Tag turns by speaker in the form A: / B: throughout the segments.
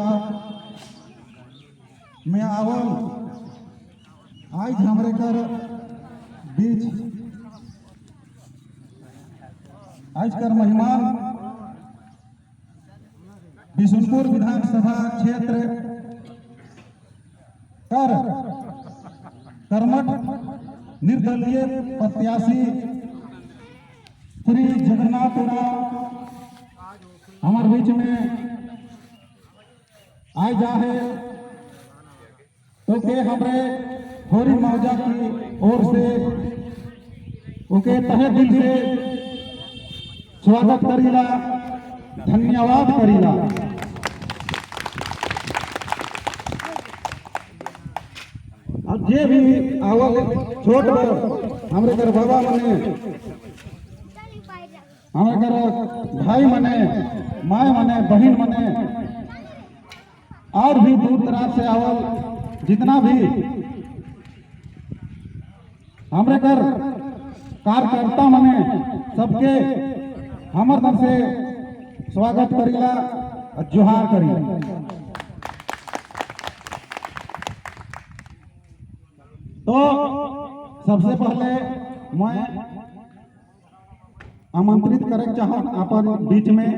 A: मोर्चा में आवल आज हमरे कर बीच आज कर मेहमान बिशुनपुर विधानसभा क्षेत्र कर कर्मठ निर्दलीय प्रत्याशी श्री जगन्नाथ उरांव हमारे बीच में आए जा है तो के हमरे होरी मौजा की ओर से उनके तहे दिल से स्वागत करीला, धन्यवाद करीला। अब जे भी आवल छोट हमरे घर बाबा मने, हमारे घर भाई मने, माए मने, बहन मने और भी दूर दराज से आवल जितना भी हमारे घर कार्यकर्ता मने सबके हमर तरफ से स्वागत करीला, जोहार करीला। तो सबसे पहले मैं आमंत्रित करे चाहूँ अपन बीच में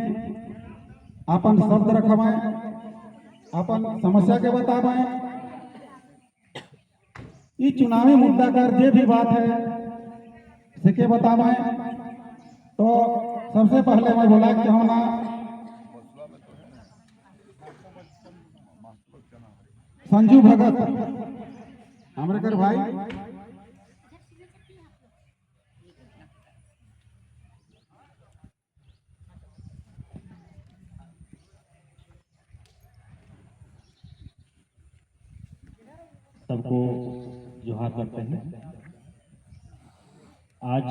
A: अपन शब्द रखवाएं, अपन समस्या के बतावें, ये चुनावी मुद्दा कर जे भी बात है सिके बतावें। तो सबसे पहले मैं बोला चाहूँ ना संजू भगत हमारे घर भाई
B: सबको जोहार करते हैं। आज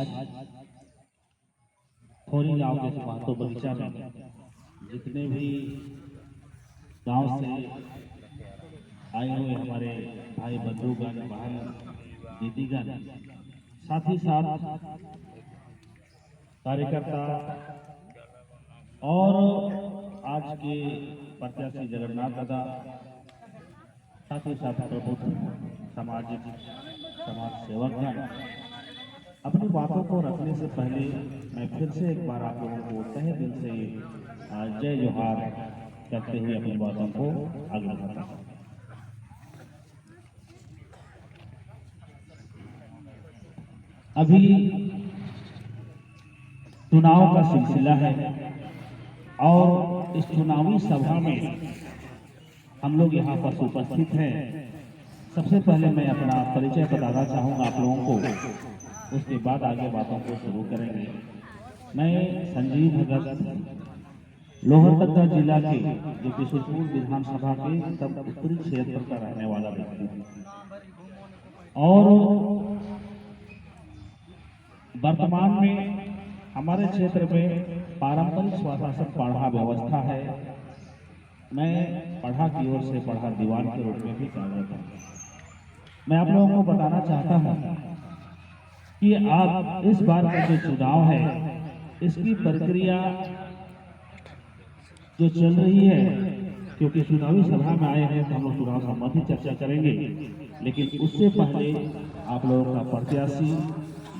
B: थोड़ी गांव जैसे महतो बगीचा में जितने भी गांव से आए हुए हमारे भाई बंधुगण, बहन दीदीगण, साथ ही साथ कार्यकर्ता और आज के प्रत्याशी जगन्नाथ दादा, साथ ही साथ प्रबुद्ध सामाजिक समाज सेवकगण, अपनी बातों को रखने से पहले मैं फिर से एक बार आप लोगों को तहे दिल से जय जोहार करते हुए अपनी बातों को आगे बढ़ाता हूं। अभी चुनाव का सिलसिला है और इस चुनावी सभा में हम लोग यहाँ पर उपस्थित हैं। सबसे पहले मैं अपना परिचय बताना चाहूँगा आप लोगों को, उसके बाद आगे बातों को शुरू करेंगे। मैं संजीव भगत लोहरदगा जिला के जो बिशुनपुर विधानसभा के तब उत्तरी क्षेत्र का रहने वाला व्यक्ति हूँ और वर्तमान में हमारे क्षेत्र में पारंपरिक स्वशासन पढ़ा व्यवस्था है। मैं पढ़ा की ओर से पढ़ा दीवान के रूप में भी कार्यरत हूँ। मैं आप लोगों को बताना चाहता हूँ कि आप इस बार का जो चुनाव है इसकी प्रक्रिया जो चल रही है, क्योंकि चुनावी सभा में आए हैं तो हम लोग चुनाव संबंधी चर्चा करेंगे, लेकिन उससे पहले आप लोगों का प्रत्याशी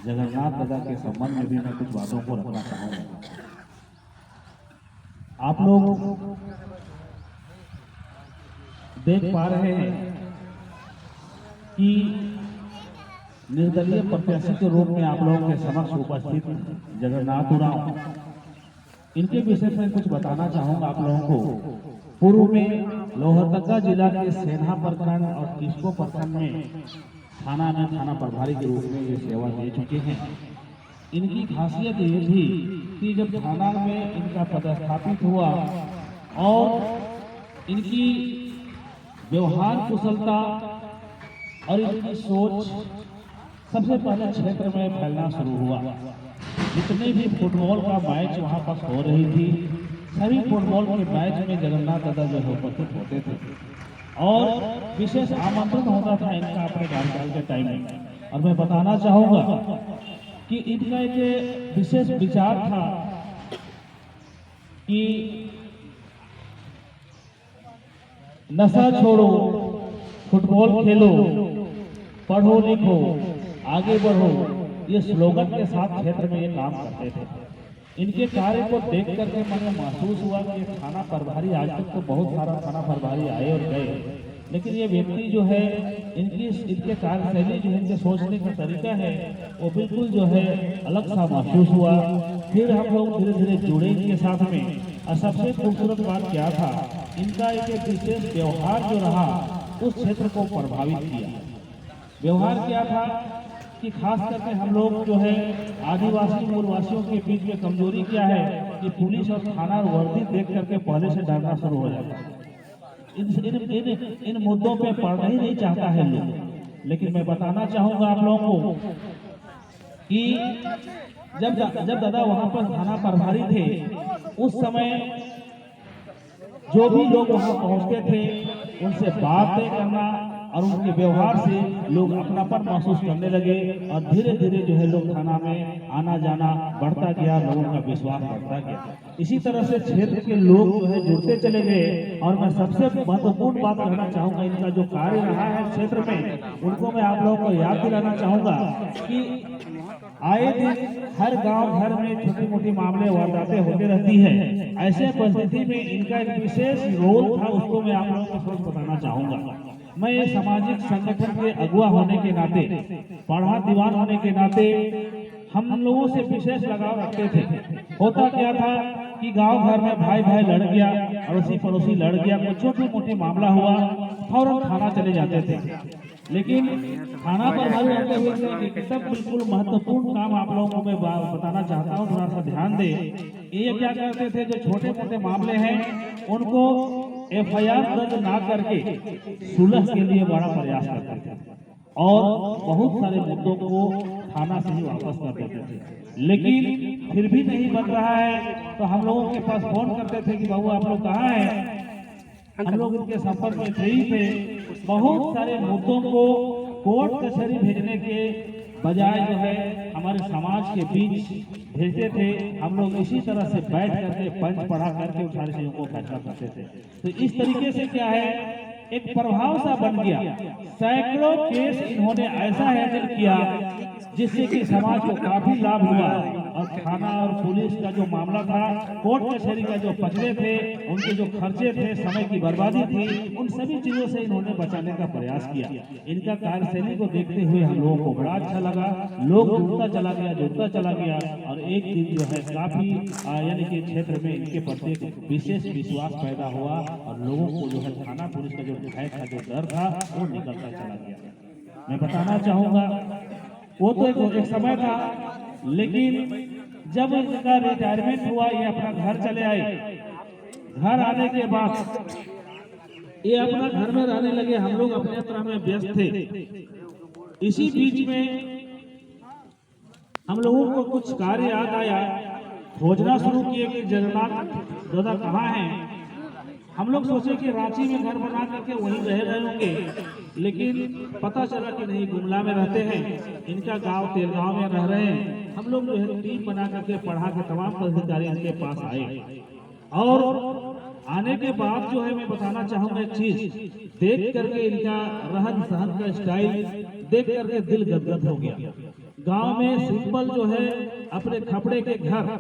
B: जगन्नाथ दादा के संबंध में भी मैं कुछ बातों को रखना चाहूँगा। आप लोग देख पा रहे हैं कि निर्दलीय प्रत्याशी के रूप में आप लोगों के समक्ष उपस्थित जगन्नाथ उरांव, इनके विषय में कुछ बताना चाहूंगा आप लोगों को। पूर्व में लोहरदगा जिला के सेन्हा प्रखंड और किस्को प्रखंड में थाना प्रभारी के रूप में ये सेवा दे चुके हैं। इनकी खासियत ये थी कि जब थाना में इनका पदस्थापित हुआ और इनकी व्यवहार कुशलता और इनकी सोच सबसे पहले क्षेत्र में फैलना शुरू हुआ। जितने भी फुटबॉल का मैच वहाँ पर हो रही थी, सभी फुटबॉल के मैच में जगन्नाथ दादा जो है उपस्थित होते थे और विशेष आमंत्रण होता था इनका अपने कार्यकाल के टाइम में। और मैं बताना चाहूँगा कि इनका एक विशेष विचार था कि नशा छोड़ो, फुटबॉल खेलो, पढ़ो लिखो, आगे बढ़ो, ये स्लोगन के साथ क्षेत्र में ये काम करते थे। इनके कार्य को देख करके मन में महसूस हुआ कि थाना प्रभारी, आज तक तो बहुत सारा थाना प्रभारी आए और गए, लेकिन ये व्यक्ति जो है इनके कार्यशैली जो है, इनके सोचने का तरीका है, वो बिल्कुल जो है अलग सा महसूस हुआ। फिर हम लोग धीरे धीरे जुड़े इनके साथ में। और सबसे खूबसूरत बात क्या था, इनका एक विशेष व्यवहार जो रहा उस क्षेत्र को प्रभावित किया। व्यवहार क्या था कि खास करके हम लोग जो है आदिवासी मूलवासियों के बीच में कमजोरी क्या है कि पुलिस और थाना वर्दी देख करके पहले से डरना शुरू हो जाता है। इन मुद्दों पे पढ़ना ही नहीं चाहता है लोग। लेकिन मैं बताना चाहूंगा आप लोगों को कि जब दादा वहां पर थाना प्रभारी थे, उस समय जो भी लोग वहां पहुंचते थे उनसे बात तय करना और उनके व्यवहार से लोग अपनापन महसूस करने लगे और धीरे धीरे जो है लोग थाना में आना जाना बढ़ता गया, लोगों का विश्वास बढ़ता गया। इसी तरह से क्षेत्र के लोग जो है जुड़ते चले गए। और मैं सबसे महत्वपूर्ण बात कहना चाहूंगा, इनका जो कार्य रहा है क्षेत्र में, उनको मैं आप लोगों को याद दिलाना चाहूंगा कि आए दिन हर गांव घर में छोटी मोटी मामले वारदातें होती रहती है। ऐसे परिस्थिति में इनका एक विशेष रोल था, उसको मैं आप लोगों को थोड़ा बताना चाहूंगा। मैं ये सामाजिक संगठन के अगुवा होने के नाते, पढ़ा दीवान होने के नाते हम लोगों से विशेष लगाव रखते थे। होता क्या था कि गांव घर में भाई भाई लड़ गया, अड़ोसी पड़ोसी लड़ गया, कुछ छोटी मोटी मामला हुआ, फौरन थाना चले जाते थे। लेकिन थाना प्रभारी रहते हुए एकदम बिल्कुल महत्वपूर्ण काम आप लोगों को मैं बताना चाहता हूँ, थोड़ा सा ध्यान दे। ये क्या करते थे, जो छोटे मोटे मामले हैं उनको FIR दर्ज ना करके सुलह के लिए बड़ा प्रयास करते थे और बहुत सारे मुद्दों को थाना से ही वापस कर देते थे। लेकिन फिर भी नहीं बन रहा है तो हम लोगों के पास फोन करते थे कि बाबू आप लोग कहाँ हैं। हम लोग इनके संपर्क में थे ही थे। बहुत सारे मुद्दों को कोर्ट कचहरी भेजने के बजाय जो है हमारे समाज के बीच भेजते थे। हम लोग इसी तरह से बैठ करके पंच पढ़ा करके उन सारी चीजों को फैसला करते थे। तो इस तरीके से क्या है, एक प्रभाव सा बन गया। सैकड़ों केस इन्होंने ऐसा हैंडल किया जिससे कि समाज को काफी लाभ हुआ। और थाना और पुलिस का जो मामला था, कोर्ट कचहरी का जो पचड़े थे, उनके जो खर्चे थे, समय की बर्बादी थी, उन सभी चीजों से इन्होंने बचाने का प्रयास किया। इनका कार्यशैली को देखते हुए हम लोगों को बड़ा अच्छा लगा। लोग जुड़ता चला गया और एक दिन जो है काफी यानी कि क्षेत्र में इनके प्रति विशेष विश्वास पैदा हुआ और लोगों को जो है थाना पुलिस का जो भय था, जो डर था, वो निकलता चला गया। मैं बताना चाहूंगा वो तो एक समय था, लेकिन जब इनका रिटायरमेंट हुआ, ये अपना घर चले आए। घर आने के बाद ये अपना घर में रहने लगे, हम लोग अपने तरह में व्यस्त थे। इसी बीच में हम लोगों को कुछ कार्य याद आया, खोजना शुरू किए कि जगन्नाथ दादा कहाँ हैं। हम लोग सोचे कि रांची में घर बना करके वहीं रह रहे होंगे, लेकिन पता चला कि नहीं, गुमला में रहते हैं। इनका गांव तेलगांव में रह रहे हैं। हम लोग जो है टीम बना करके पढ़ा के तमाम पदाधिकारी इनके पास आए और आने के बाद जो है मैं बताना चाहूंगा एक चीज, देख करके इनका रहन सहन का स्टाइल देख करके दिल गदगद हो गया। गांव में सिंपल जो है अपने खपड़े के घर,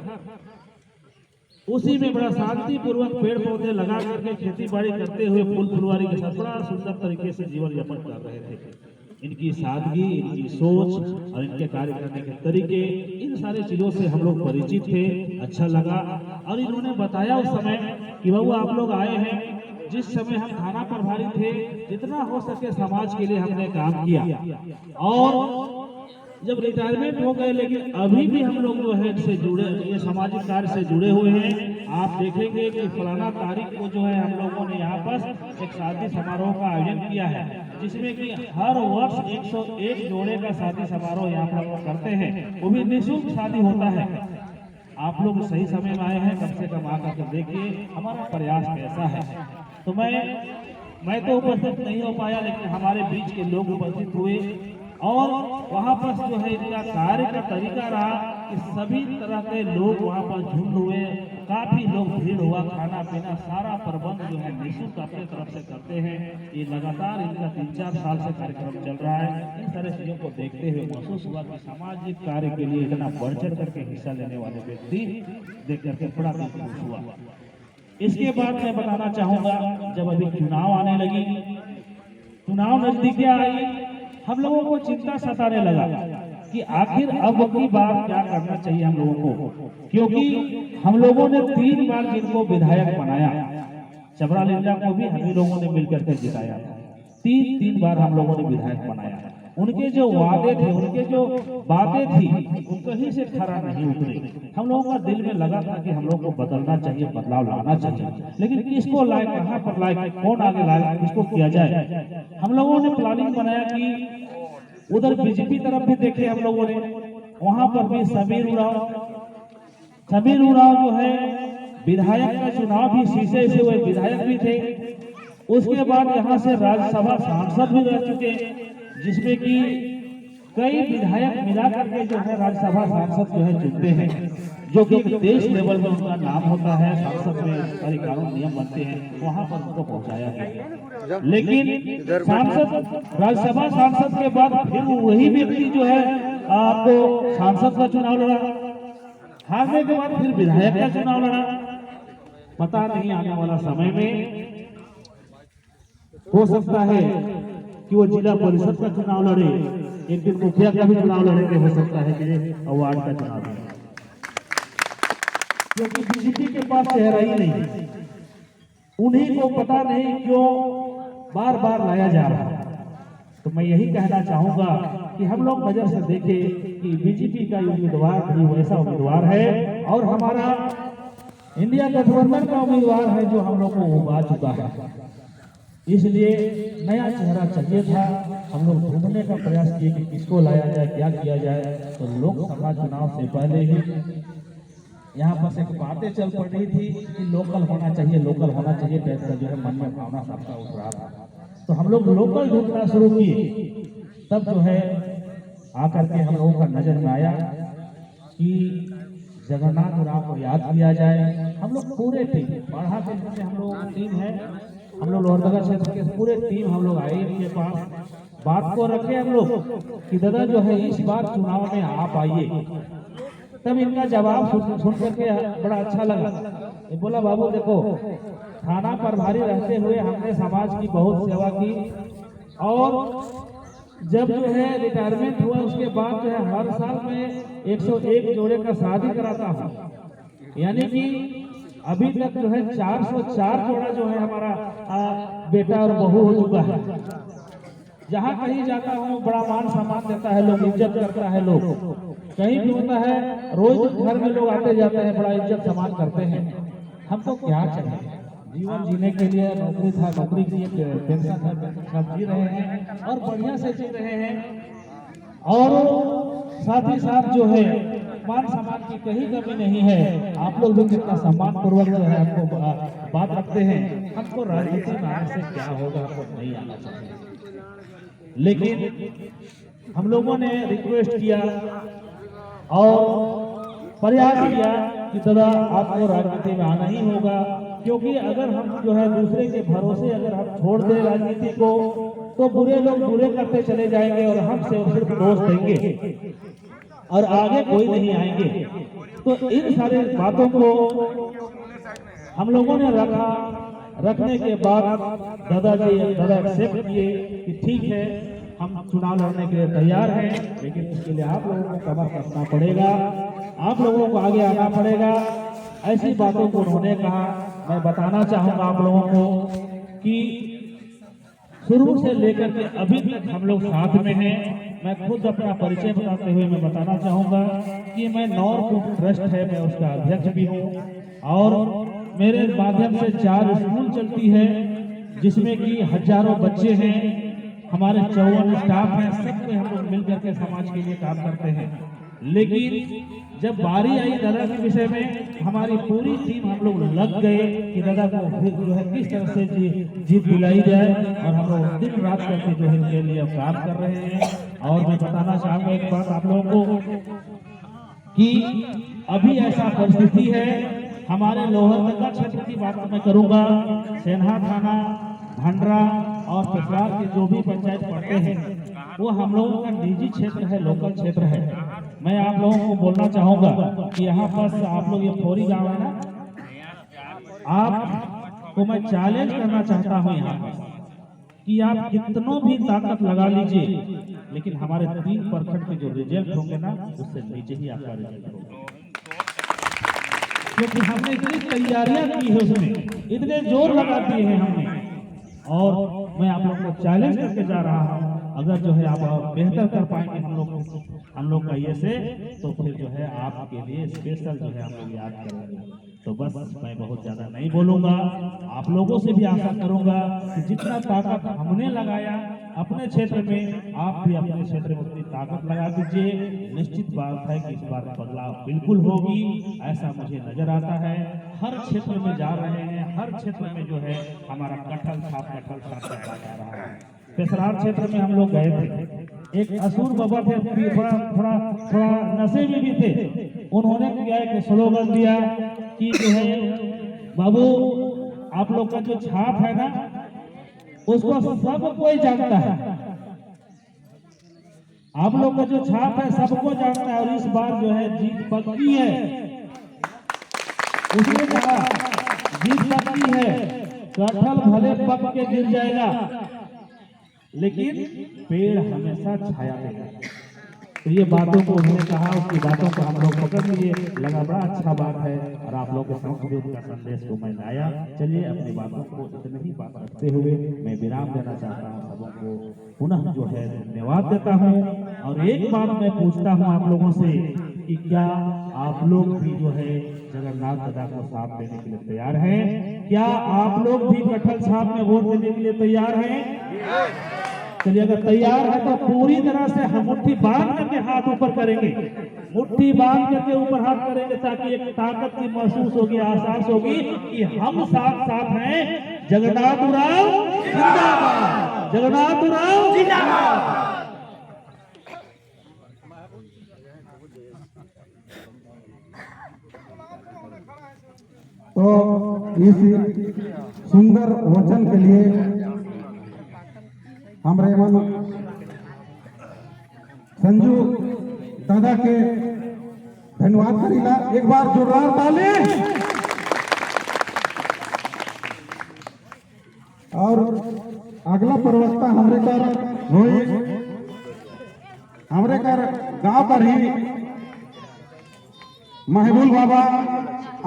B: उसी में बड़ा शांति पूर्वक पेड़ पौधे लगा करके खेती बाड़ी करते हुए फूल फुलवारी के साथ बड़ा सुंदर तरीके से जीवन यापन कर रहे थे। इनकी सादगी, इनकी सोच और इनके कार्य करने के तरीके, इन सारी चीजों से हम लोग परिचित थे। अच्छा लगा और इन्होंने बताया उस समय कि बाबू आप लोग आए हैं, जिस समय हम थाना प्रभारी थे जितना हो सके समाज के लिए हमने काम किया और जब रिटायरमेंट हो गए, लेकिन अभी भी हम लोग जो है इससे जुड़े, ये सामाजिक कार्य से जुड़े हुए हैं। आप देखेंगे कि फलाना तारीख को जो है हम लोगों ने यहाँ पर एक शादी समारोह का आयोजन किया है, जिसमें कि हर वर्ष 101 जोड़े का शादी समारोह यहाँ पर लोग करते हैं, वो भी निःशुल्क शादी होता है। आप लोग सही समय में आए हैं, कम से कम आकर के देखिए हमारा प्रयास कैसा है। तो मैं तो उपस्थित नहीं हो पाया, लेकिन हमारे बीच के लोग उपस्थित हुए और वहां पर जो है इनका कार्य का तरीका रहा कि सभी तरह के लोग वहाँ पर झुंड हुए, काफी लोग भीड़ हुआ, खाना पीना सारा प्रबंध जो है निःशुल्क अपने तरफ से करते हैं। ये लगातार इनका 3-4 साल से कार्यक्रम चल रहा है। इन सारे चीजों को देखते हुए महसूस हुआ कि सामाजिक कार्य के लिए इतना बढ़ चढ़ करके हिस्सा लेने वाले व्यक्ति देख करके बड़ा महसूस हुआ। इसके बाद मैं बताना चाहूंगा, जब अभी चुनाव आने लगी, चुनाव नजदीक आई, हम लोगों को चिंता सताने लगा कि आखिर अब की बार क्या करना चाहिए हम लोगों को, क्योंकि हम लोगों ने 3 बार जिनको विधायक बनाया, चबरा लिंडा को भी हम ही लोगों ने मिलकर के जिताया, 3 बार हम लोगों ने विधायक बनाया। उनके जो वादे थे, उनके जो बातें थी, वो कहीं से खरा नहीं उतरी। हम लोगों का दिल में लगा था कि हम लोगों को बदलना चाहिए, बदलाव लाना चाहिए, लेकिन किसको लाए, कहाँ पर लाए, कौन आगे लाए, किसको किया जाए। हम लोगों ने प्लानिंग बनाया कि उधर बीजेपी तरफ भी देखे हम लोगों ने, वहां पर भी समीर उरांव जो है विधायक का चुनाव भी शीशे से हुए विधायक भी थे। उसके बाद यहाँ से राज्यसभा सांसद भी रह चुके, जिसमें कि कई विधायक मिलाकर के जो है राज्यसभा सांसद जो है चुनते हैं, जो कि देश लेवल में उनका नाम होता है, संसद में सारे कानून नियम बनते हैं, वहां पर उनको पहुंचाया गया। लेकिन सांसद, राज्यसभा सांसद के बाद फिर वही व्यक्ति जो है आपको सांसद का चुनाव लड़ा, हारने के बाद फिर विधायक का चुनाव लड़ा। पता नहीं आने वाला समय में हो सकता है कि वो जिला परिषद का चुनाव लड़े, एक दिन मुखिया का भी चुनाव लड़ेंगे, हो सकता है कि अवार्ड का चुनाव लड़े, क्योंकि बीजेपी के पास चेहरा ही नहीं, उन्हीं को पता नहीं क्यों बार बार लाया जा रहा है। तो मैं यही कहना चाहूंगा कि हम लोग नजर से देखें कि बीजेपी का उम्मीदवार भी वैसा उम्मीदवार है और हमारा इंडिया गठबंधन का उम्मीदवार है जो हम लोग को उबा चुका है। इसलिए नया चेहरा चाहिए था। हम लोग ढूंढने का प्रयास किए कि किसको लाया जाए, क्या किया जाए। तो लोकसभा चुनाव से पहले ही यहाँ पर एक बातें चल पड़ रही थी कि लोकल होना चाहिए, लोकल होना चाहिए, कैसा जो है मन में भावना सबका उठ रहा था। तो हम लोग लोकल ढूंढना शुरू किए। तब जो है आकर के हम लोगों का नजर में आया कि जगन्नाथ उरांव को याद किया जाए। हम लोग पूरे टीम बाढ़ा क्षेत्र से हम लोग टीम है, हम लोग लोहरदगा क्षेत्र के पूरे टीम हम लोग आए इनके पास, बात को रखे हम लोग कि दादा जो है इस बार चुनाव में आप आइए। तब इनका जवाब सुन करके बड़ा अच्छा लगा। ये बोला बाबू देखो, थाना प्रभारी रहते हुए हमने समाज की बहुत सेवा की और जब जो है रिटायरमेंट हुआ उसके बाद जो है हर साल में 101 जोड़े का शादी कराता हूँ, यानी कि अभी तक जो है 404 जोड़ा जो है हमारा बेटा और बहू हो चुका है। जहाँ कहीं जाता हूँ बड़ा मान सम्मान देता है लोग, इज्जत करता है लोग, कहीं भी होता है रोज घर में लोग आते जाते हैं, बड़ा इज्जत सम्मान करते हैं। हमको क्या चाहिए, जीवन जीने के लिए नौकरी था, नौकरी की पेंशन था, सब जी रहे हैं और बढ़िया से जी रहे हैं और साथ ही साथ जो है मान सम्मान की कहीं कमी नहीं है। आप लोग भी कितना सम्मान पूर्वक जो है हमको बात रखते हैं। हमको राजनीति में आने से क्या होगा, हमको नहीं आना चाहिए, लेकिन हम लोगों ने रिक्वेस्ट किया और प्रयास किया कि दादा आपको राजनीति में आना ही होगा, क्योंकि अगर हम जो है दूसरे के भरोसे अगर हम छोड़ दें राजनीति को तो बुरे लोग बुरे करते चले जाएंगे और हम सिर्फ दोष देंगे और आगे कोई नहीं आएंगे। तो इन सारे बातों को हम लोगों ने रखने के बाद दादा एक्सेप्ट किए कि ठीक है हम चुनाव लड़ने के लिए तैयार हैं, लेकिन इसके लिए आप लोगों को कमर कसना पड़ेगा, आप लोगों को आगे आना पड़ेगा। ऐसी बातों को उन्होंने कहा। मैं बताना चाहूंगा आप लोगों को कि शुरू से लेकर के अभी तक हम लोग साथ में हैं। मैं खुद अपना परिचय बताते हुए मैं बताना चाहूंगा कि मैं नॉर्थ ट्रस्ट है, मैं उसका अध्यक्ष भी हूं और मेरे माध्यम से 4 स्कूल चलती है जिसमें कि हजारों बच्चे हैं, हमारे 54 स्टाफ हैं, सब में हम लोग मिलकर के समाज के लिए काम करते हैं। लेकिन जब बारी आई दादा के विषय में, हमारी पूरी टीम हम लोग लग गए कि दादा को फिर जो है किस तरह से जीत दिलाई जाए और हम लोग दिन रात करके जो है इनके लिए काम कर रहे हैं। और मैं बताना चाहूंगा एक बात आप लोगों को कि अभी ऐसा परिस्थिति है, हमारे लोहरदगा क्षेत्र की बात मैं करूंगा, सेन्हा थाना, भंडरा और पेशरार के जो भी पंचायत पड़ते हैं वो हम लोगों का निजी क्षेत्र है, लोकल क्षेत्र है। मैं आप लोगों को बोलना चाहूंगा कि यहाँ पर आप लोग, ये फोरी गांव है ना, आपको मैं चैलेंज करना चाहता हूँ यहाँ पर कि आप कितनों भी ताकत लगा लीजिए, लेकिन हमारे 3% के जो रिजल्ट होंगे ना, उससे नीचे ही आपका रिजल्ट होगा, क्योंकि हमने इतनी तैयारियां की है, उसमें इतने जोर लगा दिए हैं हमने। और मैं आप लोगों को चैलेंज करके जा रहा हूँ, अगर जो है आप बेहतर कर पाएंगे हम लोग का ये से, तो फिर जो है आपके लिए स्पेशल जो है हम लोग याद करेंगे। तो बस मैं बहुत ज्यादा नहीं बोलूंगा, आप लोगों से भी आशा करूंगा कि जितना ताकत हमने लगाया अपने क्षेत्र में, आप भी अपने क्षेत्र में उतनी ताकत लगा दीजिए। निश्चित बात है कि इस बार बदलाव बिल्कुल होगी, ऐसा मुझे नजर आता है। हर क्षेत्र में जा रहे हैं, हर क्षेत्र में जो है हमारा कटल छाप चला जा रहा है। पेशरार क्षेत्र में हम लोग गए थे, एक असुर बाबा थे, थोड़ा नशे में भी थे, उन्होंने किया एक स्लोगन दिया कि जो है बाबू आप लोग का जो छाप है ना, उसको सब कोई जानता है, आप लोग का जो छाप है सबको जानता है, और इस बार जो है जीत पक्की है। उसने कहा जीत पक्की है, कटहल भले पक के गिर जाएगा लेकिन पेड़ हमेशा छाया देगा। तो ये बातों को उन्होंने कहा, उसकी बातों को हम लोग पकड़ लिए, लगा बड़ा अच्छा बात है, और आप लोगों के समक्ष भी उनका संदेश को मैं लाया। चलिए अपनी बातों को इतने ही बात रखते हुए मैं विराम देना चाहता हूँ, सबों को पुनः जो है धन्यवाद देता हूँ। और एक बात मैं पूछता हूँ आप लोगों से कि क्या आप लोग भी जो है जगन्नाथ दादा को साथ देने के लिए तैयार हैं? क्या आप लोग भी कटहल छाप में वोट देने के लिए तैयार हैं? चलिए अगर तैयार है तो पूरी तरह से हम मुट्ठी बांध करके हाथ ऊपर करेंगे, मुट्ठी बांध करके ऊपर हाथ करेंगे, ताकि एक ताकत की महसूस होगी, एहसास होगी कि हम साथ साथ हैं। जगन्नाथ राव जिंदाबाद, जगन्नाथ राव जिंदाबाद।
A: तो इस सुंदर वचन के लिए हमारे मन संजू दादा के धन्यवाद करीला, एक बार जोरदार ताली। और अगला प्रवक्ता हमरे कर गांव पर ही महबूल बाबा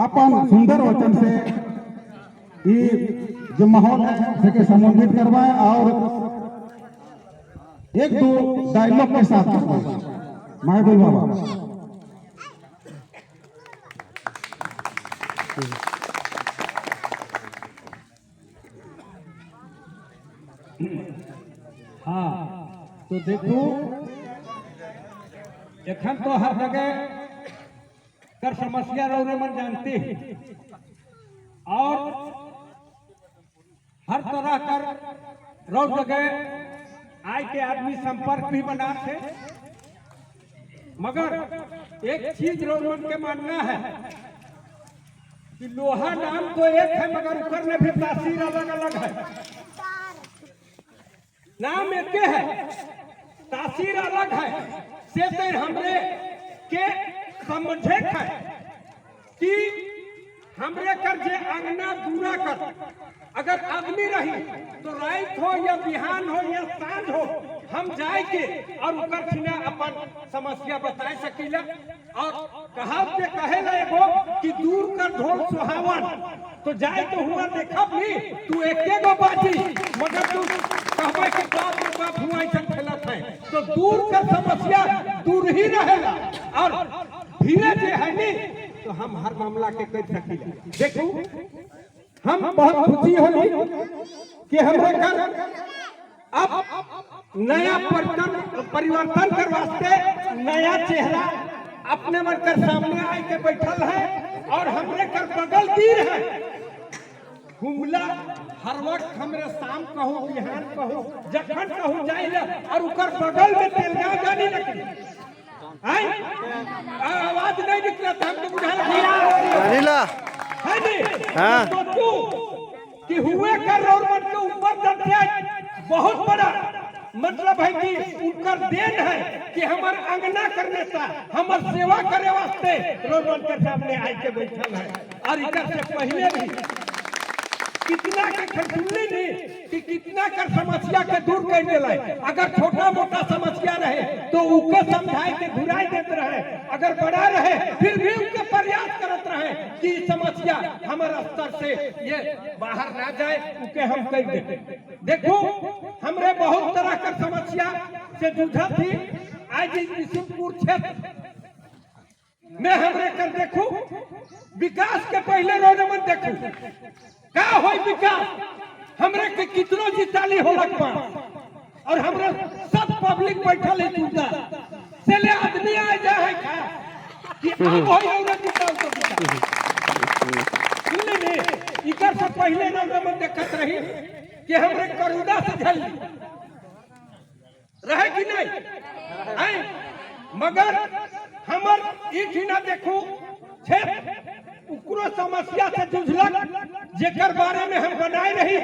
A: अपन सुंदर वचन से ये जो माहौल है से संबोधित करवाए, और एक दो डायलॉग के साथ महबूब बाबा।
C: हाँ तो देखो, एखन तो हर जगह कर समस्या रौरे मन जानते हैं, और हर तरह कर रौ जगह आय के आदमी संपर्क भी बना थे, मगर एक चीज रोमन के मानना है कि लोहा नाम तो एक है, मगर ऊपर में भी तासीर अलग अलग है। नाम एक है, तासीर अलग है। से तो हमरे के समझे है कि हमरे कर जे अंगना दूरा कर, अगर आदमी रही तो रात हो या बिहान हो या सांझ हो, हम जाए के और उकर छिना अपन समस्या बता सकीला। और कहावत के कहेला एगो कि दूर कर ढोल सुहावन, तो जाए तो हुआ देखब नहीं, तू एके गो बाजी, मगर तू कहबे कि बाप हुआ ऐसा खेलत है, तो दूर का समस्या दूर ही रहेगा। और धीरे जे है नहीं तो हम हर मामला के कर सकीला। देखो हम बहुत खुशी होली कि हमरे घर अब नया परिवर्तन कर वास्ते नया चेहरा अपने मन कर सामने आए के बैठल है, और हमरे कर बगल तीर है हुमला हर वक्त हमरे शाम कहूँ बिहान कहूँ जखन कहूँ जाइले, और उकर बगल में तेलगा गाड़ी लगी आई आवाज नहीं निकला था हमको बुझा
D: अनिला
C: है नहीं
D: हाँ।
C: सोचू कि हुए कर और मन के ऊपर दर्जे बहुत बड़ा मतलब है कि उनका देन है कि हमार अंगना करने सा हमार सेवा करे वास्ते रोड के सामने आई के बैठल है और इधर से पहले भी कितना के खर्चुल्ली नहीं कि कितना कर समस्या के दूर करने लाए अगर छोटा मोटा समस्या रहे तो उके समझाए के घुराई देते रहे अगर बड़ा रहे फिर भी उनके प्रयास करते रहे कि समस्या हमारे स्तर से ये बाहर ना जाए उके हम कर दे देखो हमरे बहुत तरह का समस्या से जूझा थी आज इस बिशुनपुर क्षेत्र में हमरे कर देखो विकास के पहले रोड में देखो का होई विकास हमरे के कितनो जिताली होलक बा और हमरे सब पब्लिक बैठल है चुका से ले आदमी आ जा है का कि अब होई और जिताल तो सुनले ने इकर से पहले रोड में देखत रही कि हमरे करुणा से झल रहे कि नहीं आई मगर हमर ई ठिना देखो क्षेत्र उकरो समस्या से जूझलक जेकर बारे में हम बनाए रही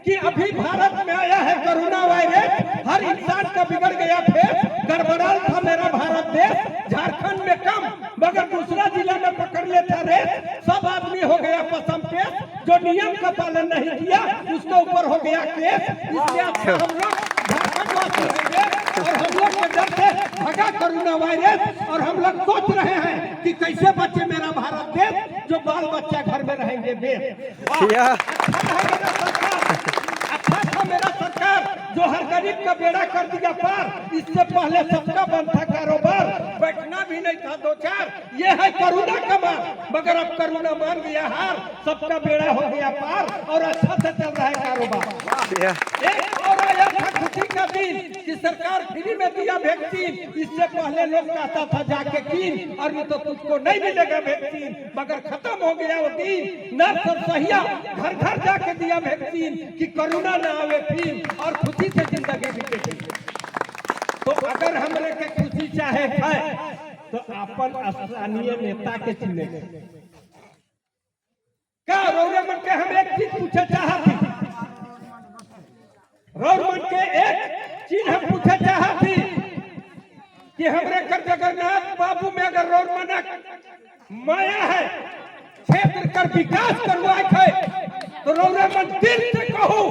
C: कि अभी भारत में आया है कोरोना वायरस हर इंसान का बिगड़ गया फेस गड़बड़ाल था मेरा भारत देश झारखंड में कम मगर दूसरा जिला में पकड़ लेता रेस सब आदमी हो गया पसम पेश जो नियम का पालन नहीं किया उसके ऊपर हो गया केस इसलिए हम लोग झारखंड वासी रहेंगे और हम लोग के डर से भगा कोरोना वायरस और हम लोग सोच रहे हैं कि कैसे बचे मेरा भारत देश जो बाल बच्चा घर में रहेंगे बेस अच्छा था मेरा सरकार जो हर गरीब का बेड़ा कर दिया पार इससे पहले सबका बंद था कारोबार बैठना भी नहीं था दो चार ये है करुणा का मार मगर अब करुणा मान गया हार सबका बेड़ा हो गया पार और अच्छा से चल रहा है कारोबार एक और आया था खुशी का दिन कि सरकार फ्री में दिया वैक्सीन इससे पहले लोग कहता था जाके कीन और ये तो तुझको नहीं मिलेगा वैक्सीन मगर खत्म हो गया वो दिन नर्स और सहिया घर घर जाके दिया वैक्सीन कि कोरोना ना आवे फिर और खुशी से जिंदगी बीते तो अगर हमरे के खुशी चाहे है तो अपन स्थानीय नेता के चुने का रोने मन के हम एक चीज पूछे चाहती रोड के एक चीज हम पूछे चाहती कि हमरे कर जगन्नाथ बाबू में अगर रोड मन माया है क्षेत्र कर विकास करवाए है तो रोने मन दिल से कहो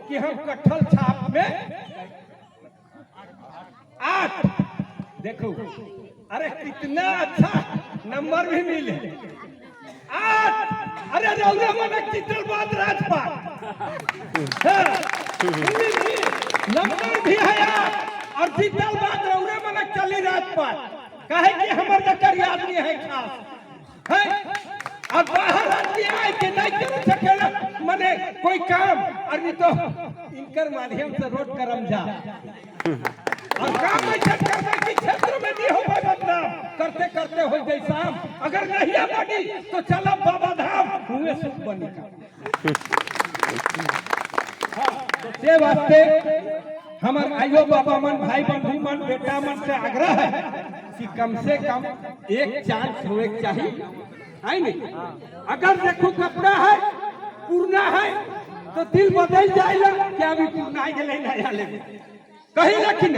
C: कि हम कटहल छाप में 8 देखो अरे कितना अच्छा नंबर भी मिले 8 अरे रोने मन चित्रबाद राजपाट नंबर भी है और जीतल बात रौरे मन चली राजपाट कहे कि हमर जकर आदमी है खास है और बाहर आदमी आए के नहीं कर सकेला मने कोई काम और नहीं तो इनकर माध्यम से रोड करम जा और काम ऐसा करना कि क्षेत्र में नहीं हो पाए बदनाम करते करते हो जाए शाम अगर नहीं बनी तो चला बाबा धाम हुए सुख बनी तो से वास्ते हमार आयो बाबा मन भाई बंधु मन बेटा मन से आग्रह है कि कम से कम एक चांस होए चाहिए है नहीं अगर देखो कपड़ा है पूर्णा है तो दिल बदल जाएगा क्या अभी पूर्णा ही गले नया ले कहीं लेकिन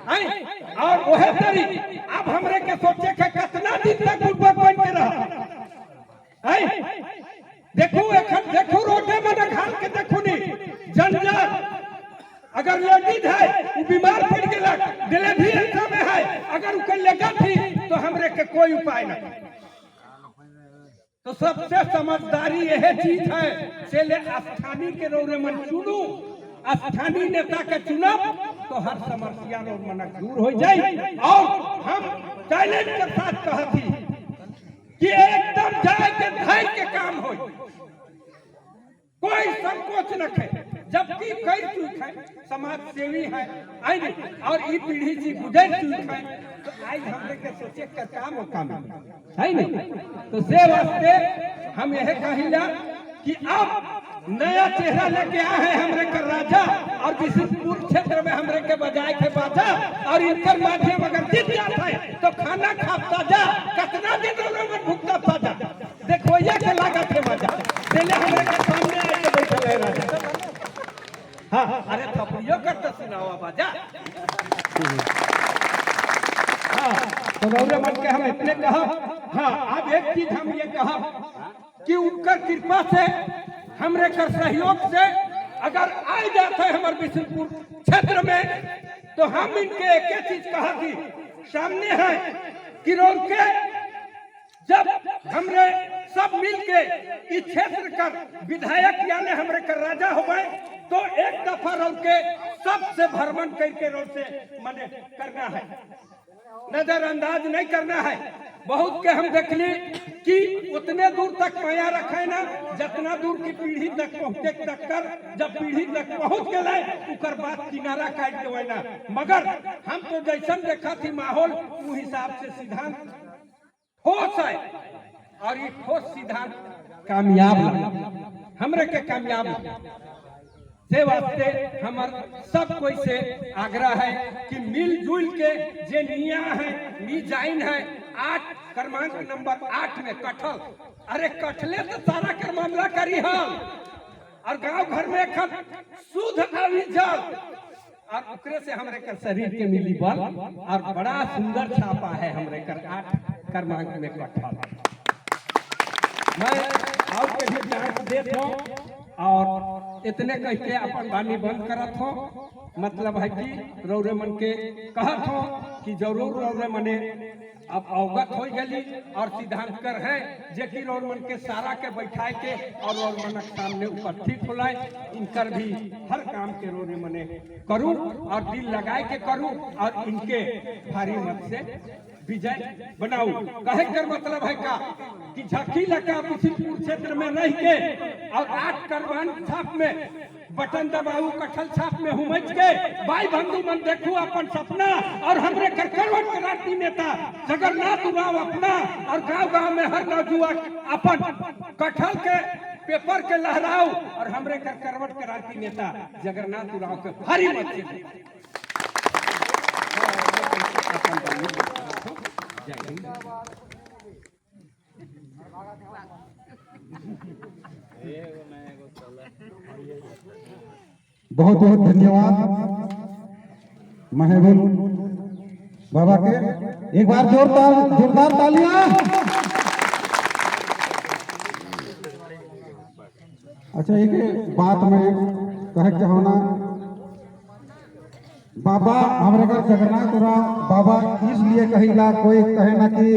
C: है और वह तरी अब हमरे के सोचे के कितना दिन तक गुरबत बन के रहा है देखो एखन देखो रोडे में घाल के देखो नी जंजर अगर लेडीज है वो बीमार पड़ गया डिलीवरी ऐसा में है अगर उके लेगा थी तो हमरे के कोई उपाय नहीं तो सबसे समझदारी यह चीज है से ले स्थानीय के रोरे मन चुनू स्थानीय नेता के चुनाव तो हर समस्या और मन दूर हो जाए और हम चैलेंज के साथ कहती कि एकदम जाए के धैर्य के काम हो कोई संकोच न करे जबकि कई चूक है समाज सेवी है आई और ई पीढ़ी जी गुजर चूक है तो आज हमरे के सोचे का काम है नहीं तो से वास्ते हम यह कहिला कि अब नया चेहरा लेके आए हैं हमरे कर राजा और बिशनपुर क्षेत्र में हमरे के बजाय के बाजा और इनकर माध्यम अगर जीत जाता है तो खाना खाता जा कितना दिन में भुगता साजा देखो ये के लागत है मजा पहले हमरे के सामने आके बैठा है राजा। हाँ अरे थपड़ियों करते सुनावा बाजा। हाँ तो गौरव मन के हम इतने कहा। हाँ अब एक चीज हम ये कहा कि उनकर कृपा से हमरे कर सहयोग से अगर आ जाता है हमारे बिशनपुर क्षेत्र में तो हम इनके एक चीज कहा कि सामने है कि रोल के जब हमरे सब मिल के इस क्षेत्र का विधायक यानी हमरे कर राजा हो गए तो एक दफा रोल के सबसे भ्रमण करके रोल से मने करना है, नजरअंदाज नहीं करना है। बहुत के हम देख ली कि उतने दूर तक माया रखे ना जितना दूर की पीढ़ी तक पहुँचे तक कर जब पीढ़ी तक पहुँच गए उकर बात किनारा काट देवे ना। मगर हम तो जैसन देखा थी माहौल वो हिसाब से सिद्धांत ठोस है और ये ठोस सिद्धांत कामयाब हमरे के कामयाब से वास्ते हमार सब कोई से आग्रह है कि मिलजुल के जे निया है डिजाइन है 8 क्रमांक नंबर 8 में कटल। अरे कटले तो सारा कर मामला करी हम और गांव घर में खत शुद्ध अभी जल और उकरे से हमरे कर शरीर के मिली बल और बड़ा सुंदर छापा है हमरे कर 8 क्रमांक में कटल। मैं और के भी जांच देत हूं और इतने कह के अपन वाणी बंद करत हो। मतलब है कि रौरे मन के कहत हो कि जरूर रौरे मने अब अवगत हो गली और सिद्धांत कर है जे कि रौर मन के सारा के बैठाए के और रौर मन के सामने उपस्थित होलाए इनकर भी हर काम के रौरे मने करूं और दिल लगाए के करूं और इनके भारी मत से विजय बनाऊ। कहे कर मतलब है का कि झक्की लगा बिशनपुर क्षेत्र में नहीं के और 8 क्रमांक छाप में बटन दबाऊ कटल छाप में हुमच के भाई बंधु मन देखू अपन सपना और हमरे करकरवट क्रांति नेता जगन्नाथ उराव अपना और गांव गांव में हर नौजुवान अपन कटल के पेपर के लहराओ और हमरे करकरवट क्रांति नेता जगन्नाथ उराव के भारी मत से
A: बहुत बहुत धन्यवाद महबूब बाबा के। एक बार जोरदार तालियां। अच्छा एक बात में कहे के होना बाबा हमारे घर जगन्नाथ राव बाबा इसलिए कहिला कोई कहे ना कि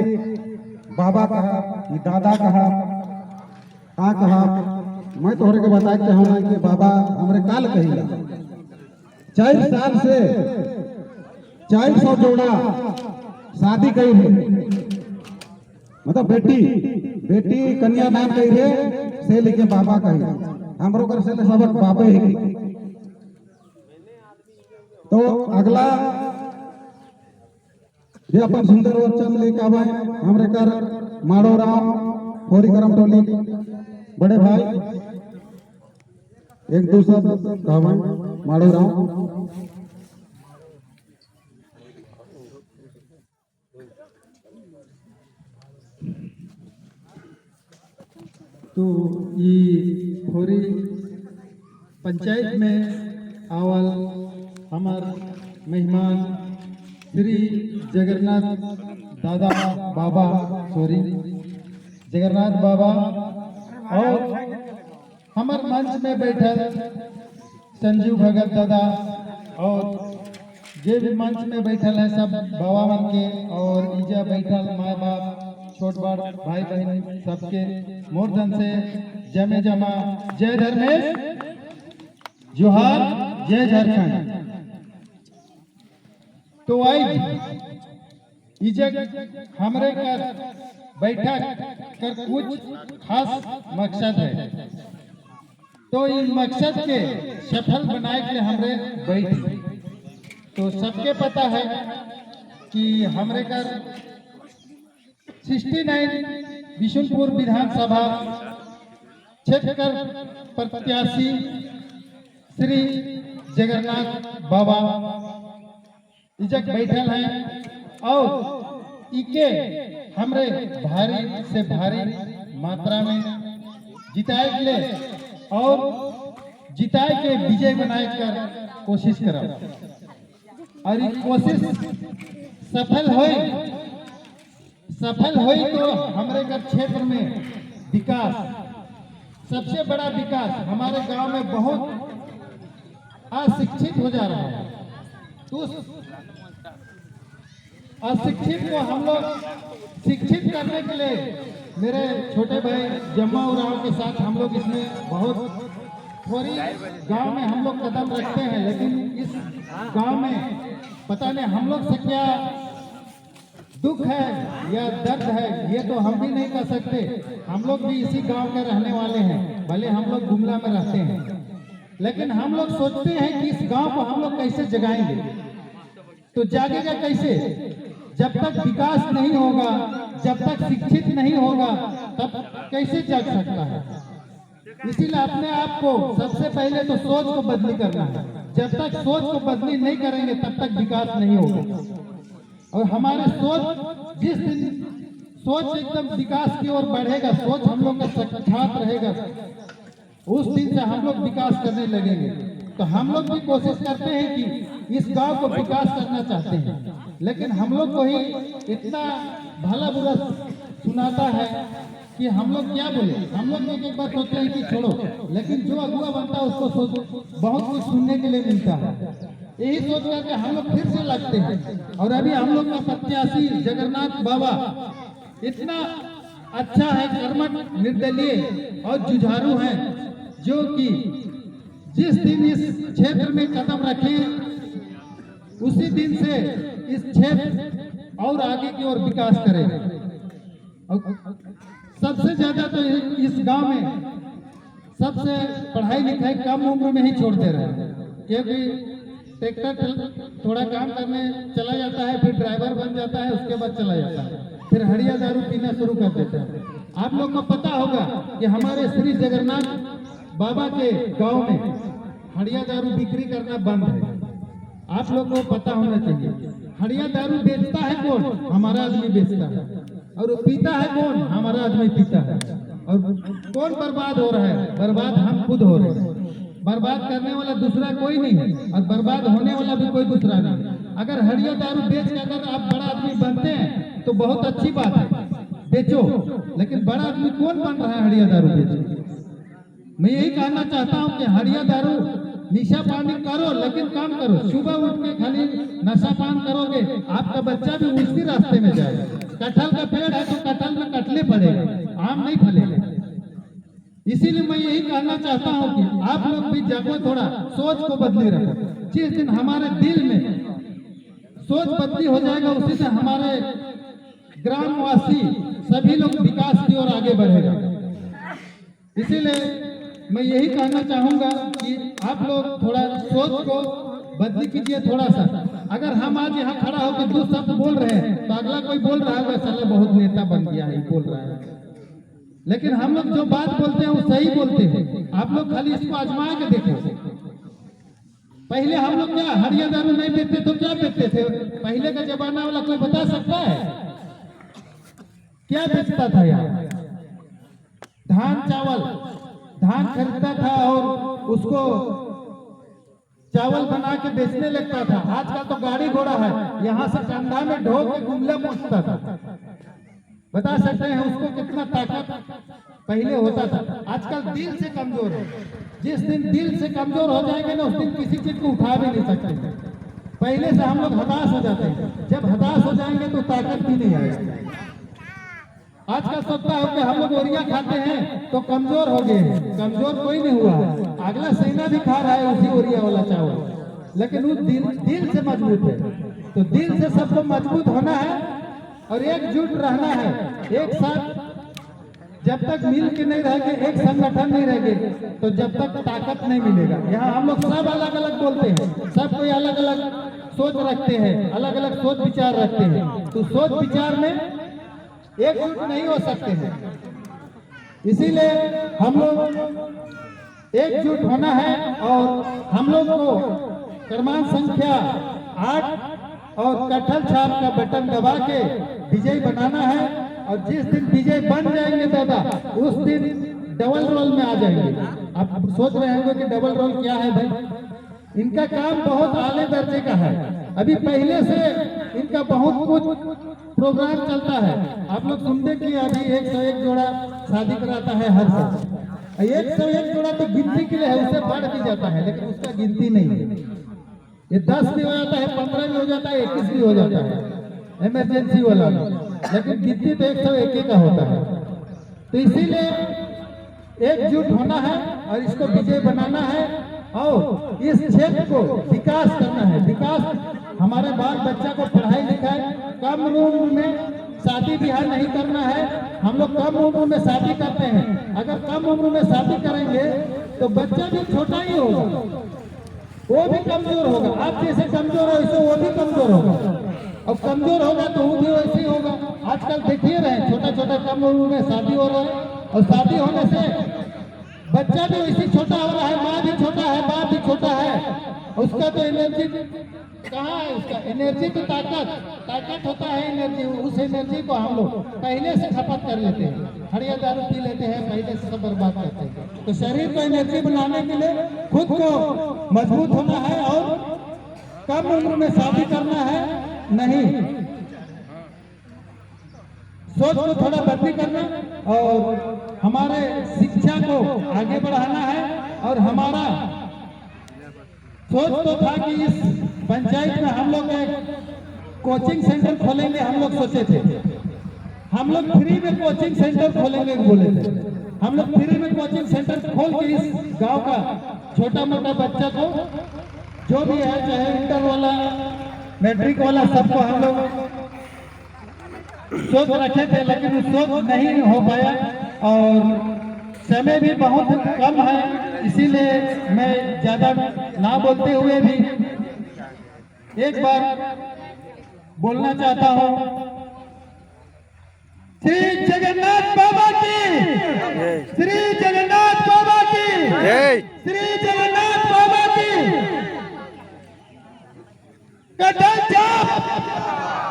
A: बाबा कहा कि दादा कहा कहा मैं तोहरे के बताए के होना कि बाबा हमरे काल कहिला 4 साल से 400 जोड़ा शादी कई है मतलब बेटी कन्यादान कई है से लेके बाबा कहिला हमरो कर से सबक बाबे है। तो अगला ये अपन सुंदर वचन लेके आवे हमरे कर माड़ो राम फोरी करम टोली बड़े भाई एक दूसरा कहवा माड़ो राम।
D: तो ये फोरी पंचायत में आवल हमार मेहमान श्री जगन्नाथ दादा बाबा सॉरी जगन्नाथ बाबा और हमार मंच में बैठल संजीव भगत दादा और जे भी मंच में बैठल है सब बाबा मन के और इजा बैठल माँ बाप छोट बड़ भाई बहन सबके मूर्धन से जमे जमा जय धर्मेश जोहार जय झारखंड। तो आई इजक हमरे कर बैठक कर कुछ खास मकसद है। तो इन मकसद के सफल बनाए के हमरे बैठ तो सबके पता है कि हमरे कर 69 बिशनपुर विधानसभा क्षेत्र कर प्रत्याशी श्री जगन्नाथ बाबा इजक बैठल हैं और इके हमरे भारी से भारी मात्रा में जिताए के लिए और जिताए के विजय बनाए कर कोशिश करब और ये कोशिश सफल होई तो हमारे घर क्षेत्र में विकास, सबसे बड़ा विकास हमारे गांव में बहुत अशिक्षित हो जा रहा है। तो उस अशिक्षित को हम लोग शिक्षित करने के लिए मेरे छोटे भाई जम्मा उराव के साथ हम लोग इसमें बहुत थोड़ी गांव में हम लोग कदम रखते हैं, लेकिन इस गांव में पता नहीं हम लोग से क्या दुख है या दर्द है ये तो हम भी नहीं कह सकते। हम लोग भी इसी गांव के रहने वाले हैं, भले हम लोग गुमला में रहते हैं, लेकिन हम लोग सोचते हैं कि इस गांव को हम लोग कैसे जगाएंगे। तो जागेगा कैसे? जब तक विकास नहीं होगा, जब तक शिक्षित नहीं होगा, तब कैसे जाग सकता है। इसीलिए अपने आप को सबसे पहले तो सोच को बदली करना है। जब तक सोच को बदली नहीं करेंगे तब तक विकास नहीं होगा। और हमारे सोच जिस दिन सोच एकदम विकास की ओर बढ़ेगा, सोच हम लोग का साक्षात रहेगा, उस दिन से हम लोग विकास करने लगेंगे। तो हम लोग भी कोशिश करते हैं कि इस गांव को विकास करना चाहते हैं, लेकिन हम लोग को ही इतना भला बुरा सुनाता है कि हम लोग क्या बोले। हम लोग एक बार सोचते हैं कि छोड़ो, लेकिन जो अगुआ बनता है उसको बहुत कुछ सुनने के लिए मिलता है। यही सोच करके हम लोग फिर से लगते हैं। और अभी हम लोग का प्रत्याशी जगन्नाथ बाबा इतना अच्छा है, कर्मठ, निर्दलीय और जुझारू हैं, जो कि जिस दिन इस क्षेत्र में कदम रखे उसी दिन से इस क्षेत्र और आगे की ओर विकास करे। सबसे ज्यादा तो इस गांव में सबसे पढ़ाई लिखाई कम उम्र में ही छोड़ दे रहे हैं, क्योंकि ट्रैक्टर थोड़ा काम करने चला जाता है, फिर ड्राइवर बन जाता है, उसके बाद चला जाता है, फिर हड़िया दारू पीना शुरू कर देता है। आप लोग को पता होगा कि हमारे श्री जगन्नाथ बाबा के गांव में हड़िया दारू बिक्री करना बंद है। आप लोग को पता होना चाहिए। हड़िया दारू बेचता है कौन? हमारा आदमी बेचता है। और पीता है कौन? हमारा आदमी पीता है। और कौन बर्बाद हो रहा है? बर्बाद हम खुद हो रहे हैं। बर्बाद करने वाला दूसरा कोई नहीं है और बर्बाद होने वाला भी कोई दूसरा नहीं है। अगर हड़िया दारू बेच के अगर आप बड़ा आदमी बनते हैं तो बहुत अच्छी बात है, बेचो, लेकिन बड़ा आदमी कौन बन रहा है हड़िया दारू बेच? मैं यही कहना चाहता हूं कि हड़िया दारू निशा पानी करो, लेकिन काम करो। सुबह उठ के खाली नशा पान करोगे, आपका बच्चा भी उसी रास्ते में जाएगा। कटहल का पेड़ है तो कटहल में कटले पड़ेगा, आम नहीं फलेगा। इसीलिए मैं यही कहना चाहता हूं कि आप लोग भी जागो, थोड़ा सोच को बदले रखो। जिस दिन हमारे दिल में सोच बदली हो जाएगा, उसी से हमारे ग्रामवासी सभी लोग विकास की ओर आगे बढ़ेगा। इसीलिए मैं यही कहना चाहूंगा कि आप लोग थोड़ा सोच को बदली कीजिए थोड़ा सा। अगर हम आज यहाँ खड़ा होकर दो शब्द बोल रहे हैं तो अगला कोई बोल रहा है साला बहुत नेता बन गया है, बोल रहा है, लेकिन हम लोग जो बात बोलते हैं वो सही बोलते हैं। आप लोग खाली इसको आजमा के देखो। पहले हम लोग क्या हड़िया दारू नहीं पीते तो क्या पीते थे? पहले का जमाना वाला कोई बता सकता है क्या बेचता था? यहाँ धान चावल, धान खरीदता था और उसको चावल बना के बेचने लगता था। आजकल तो गाड़ी घोड़ा है, यहाँ से कंधा में ढो के गुमला पहुंचता था। बता सकते हैं उसको कितना ताकत पहले होता था। आजकल दिल से कमजोर है। जिस दिन दिल से कमजोर हो जाएंगे ना, उस दिन किसी चीज को उठा भी नहीं सकते। पहले से हम लोग हताश हो जाते हैं, जब हताश हो जाएंगे तो ताकत भी नहीं आएगी। आजकल सोचता है कि हम लोग ओरिया खाते हैं तो कमजोर हो गए हैं। कमजोर कोई नहीं हुआ है, अगला सेना भी खा रहा है उसी ओरिया वाला चावल, लेकिन वो दिल से मजबूत है। तो दिल से सबको मजबूत होना है और एकजुट रहना है। एक साथ जब तक मिल के नहीं रहेंगे, एक संगठन नहीं रहेंगे, तो जब तक ताकत नहीं मिलेगा। यहाँ हम लोग सब अलग अलग बोलते हैं, सब कोई अलग अलग सोच रखते हैं, अलग अलग सोच विचार रखते हैं, तो सोच विचार में एकजुट नहीं हो सकते हैं। इसीलिए हम लोग एकजुट होना है और हम लोग को क्रमांक संख्या 8 और कटहल छाप का बटन दबा के विजय बनाना है। और जिस दिन विजय बन जाएंगे दादा, उस दिन डबल रोल में आ जाएंगे। आप सोच रहे होंगे कि डबल रोल क्या है भाई। इनका काम बहुत आले दर्जे का है। अभी पहले से इनका बहुत कुछ प्रोग्राम चलता है। आप लोग सुनते कि अभी 101 जोड़ा शादी कराता है हर साल। 101 जोड़ा तो गिनती के लिए है, उससे बढ़ भी जाता है, लेकिन उसका गिनती नहीं है। ये 10 भी हो जाता है, 15 भी हो जाता है, 21 भी हो जाता है इमरजेंसी वाला में, लेकिन गिनती तो 101 का होता है। तो इसीलिए एकजुट होना है और इसको विजय बनाना है और इस क्षेत्र को विकास करना है। विकास हमारे बाल बच्चा को पढ़ाई लिखाई, कम उम्र में शादी ब्याह नहीं करना है। हम लोग कम उम्र में शादी करते हैं। अगर कम उम्र में शादी करेंगे तो बच्चा भी छोटा ही होगा, वो भी कमजोर होगा। आप जैसे कमजोर हो वैसे वो भी कमजोर होगा, और कमजोर होगा तो वो भी वैसे ही होगा। आजकल देखिए रहे छोटा छोटा कम उम्र में शादी हो रहा है, और शादी होने से बच्चा भी वैसे छोटा हो रहा है, माँ भी छोटा है, बाप भी छोटा है। उसका तो एनर्जी कहाँ है? उसका एनर्जी तो ताकत होता है एनर्जी। उस एनर्जी को हम लोग पहले से खपत कर लेते हैं, हरिया दारू पी लेते हैं, पहले से सब बर्बाद करते हैं। तो शरीर को एनर्जी बनाने के लिए खुद को मजबूत होना है और कम उम्र में शादी करना है नहीं, सोच को थोड़ा वृद्धि करना और हमारे शिक्षा को आगे बढ़ाना है। और हमारा सोच तो था कि इस पंचायत में हम लोग एक कोचिंग सेंटर खोलेंगे। हम लोग सोचे थे हम लोग फ्री में कोचिंग सेंटर खोलेंगे, बोले थे। हम लोग फ्री में कोचिंग सेंटर खोल के इस गांव का छोटा मोटा बच्चा को जो भी है, चाहे इंटर वाला मैट्रिक वाला, सबको हम लोग सोच रखे थे, लेकिन वो सोच नहीं हो पाया और समय भी बहुत कम है। इसीलिए मैं ज्यादा ना बोलते हुए भी एक बार बोलना चाहता हूं। श्री जगन्नाथ बाबा की, श्री जगन्नाथ बाबा की, श्री जगन्नाथ बाबा की। कटहल छाप,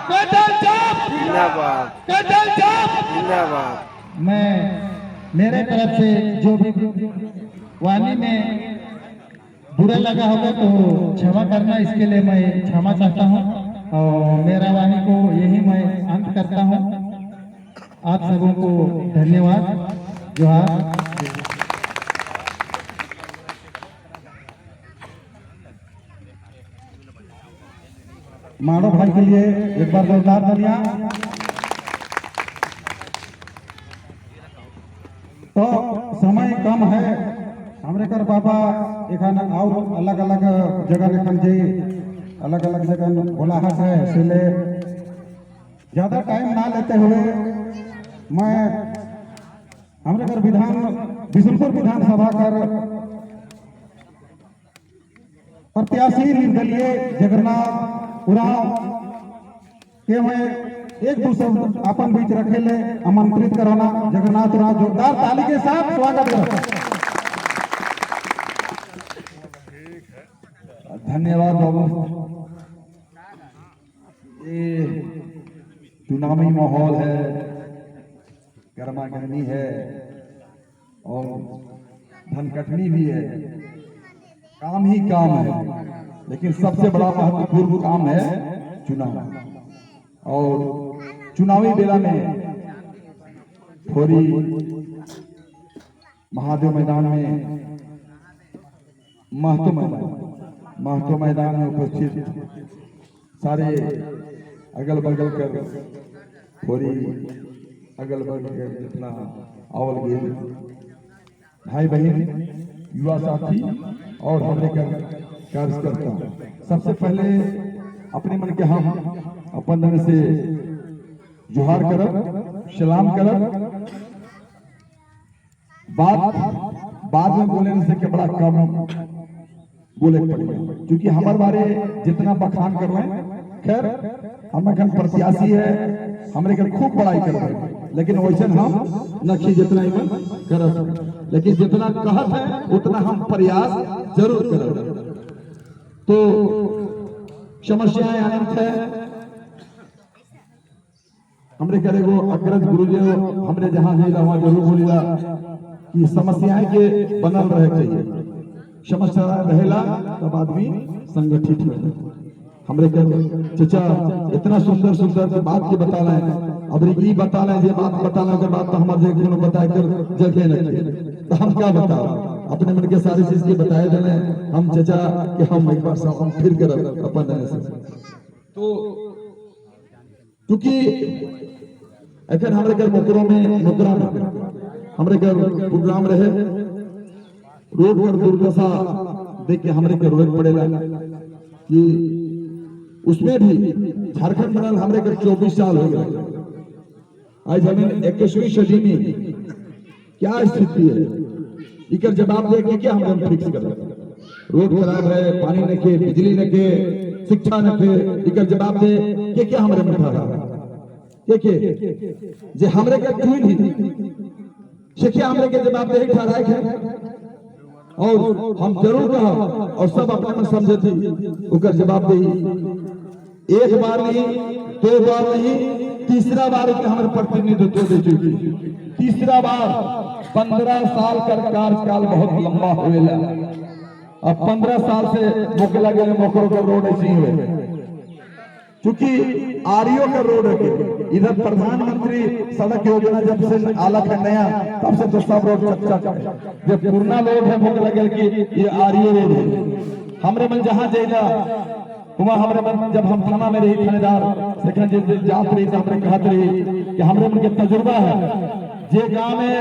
D: कटहल छाप जिंदाबाद, कटहल छाप जिंदाबाद। मैं मेरे तरफ से जो भी वाणी में बुरा लगा होगा तो क्षमा करना, इसके लिए मैं क्षमा चाहता हूं। और मेरा वाणी को यही मैं अंत करता हूं। आप सबों को धन्यवाद, जोहार।
A: मानव भाई के लिए एक बार जोरदार तालियां। तो समय कम है, हमरे कर बाबा एखान और अलग अलग जगह लेखन जी अलग अलग जगह बोलाहट है, इसलिए ज्यादा टाइम ना लेते हुए मैं हमरे कर बिशुनपुर विधानसभा कर प्रत्याशी निर्दलीय जगन्नाथ उरांव के मैं एक दूसरे अपन बीच रखे ले आमंत्रित कराना। जगन्नाथ उरांव जोरदार ताली के साथ स्वागत करो।
E: धन्यवाद बाबू। ये चुनावी माहौल है, गर्मा गर्मी है और धनकटनी भी है, काम ही काम है, लेकिन सबसे बड़ा महत्वपूर्ण काम है चुनाव। और चुनावी बेला में थोड़ी महादेव मैदान में महतो मैदान में उपस्थित सारे अगल बगल कर थोड़ी अगल बगल कर जितना आवल गेल भाई बहन युवा साथी और हमरे कार्यकर्ता, सबसे पहले अपने मन के हम अपन धन से जोहार करब, सलाम करब। बाद में बोले से के बड़ा कम बोले पड़ेगा, क्योंकि हमारे बारे जितना बखान कर रहे हैं, खैर हम प्रत्याशी है, हमारे घर खूब बड़ाई कर रहे हैं। लेकिन वैसे हम नखी जितना ईमन करत, लेकिन जितना कहत है उतना हम प्रयास जरूर करब। तो समस्याएं अनंत है। हमरे करे वो अग्रज गुरुजी हमरे जहां जाइला वहां जरूर बोलिला कि समस्याएं के बनल रहे चाहिए, समस्या रहेला तब आदमी संगठित हो। हमरे के चचा इतना सुंदर सुंदर बात के बताला है, अब ई बताला जे बात बताला के बात तो हमारे जे कोनो बताए कर जगह न तो हम क्या बता अपने मन के सारी चीज के बताए देने हम चचा कि हम एक बार हम फिर करब अपन से। तो क्योंकि अगर हमारे घर मुकरों में मुकरा हमारे घर प्रोग्राम रहे रोड पर दुर्दशा देख के हमारे घर रोड पड़ेगा कि उसमें भी झारखंड बनल हमारे घर 24 साल हो गए। आज हमें 21वीं सदी में क्या स्थिति है इकर जवाब दे के क्या हम फिक्स कर रोड खराब है, पानी न के, बिजली न के, शिक्षा न के, इकर जवाब दे के क्या हमारे में ठहरा के जे हमरे के क्यों नहीं शिक्षा हमरे के जवाब दे ठहराए है। और हम जरूर कहा और सब अपने में समझे थी उकर जवाब दे एक बार नहीं, 2 बार नहीं, तीसरा बार के हमारे प्रतिनिधित्व दे चुकी। तीसरा बार 15 साल का कार्यकाल बहुत लंबा हुएला। अब 15 साल से मोकला गए मोकरों का रोड ऐसी हुए क्योंकि आरियो का रोड है। इधर प्रधानमंत्री सड़क योजना जब से आला है नया तब से तो सब रोड चक्का जब पुराना रोड है मोकला गए कि ये आरियो रोड है। हमरे मन जहां जाएगा वहां हमरे मन जब हम थाना में रही थानेदार सेकंड जात रही हमरे कहत रही कि हमरे मन के तजुर्बा है जे गांव में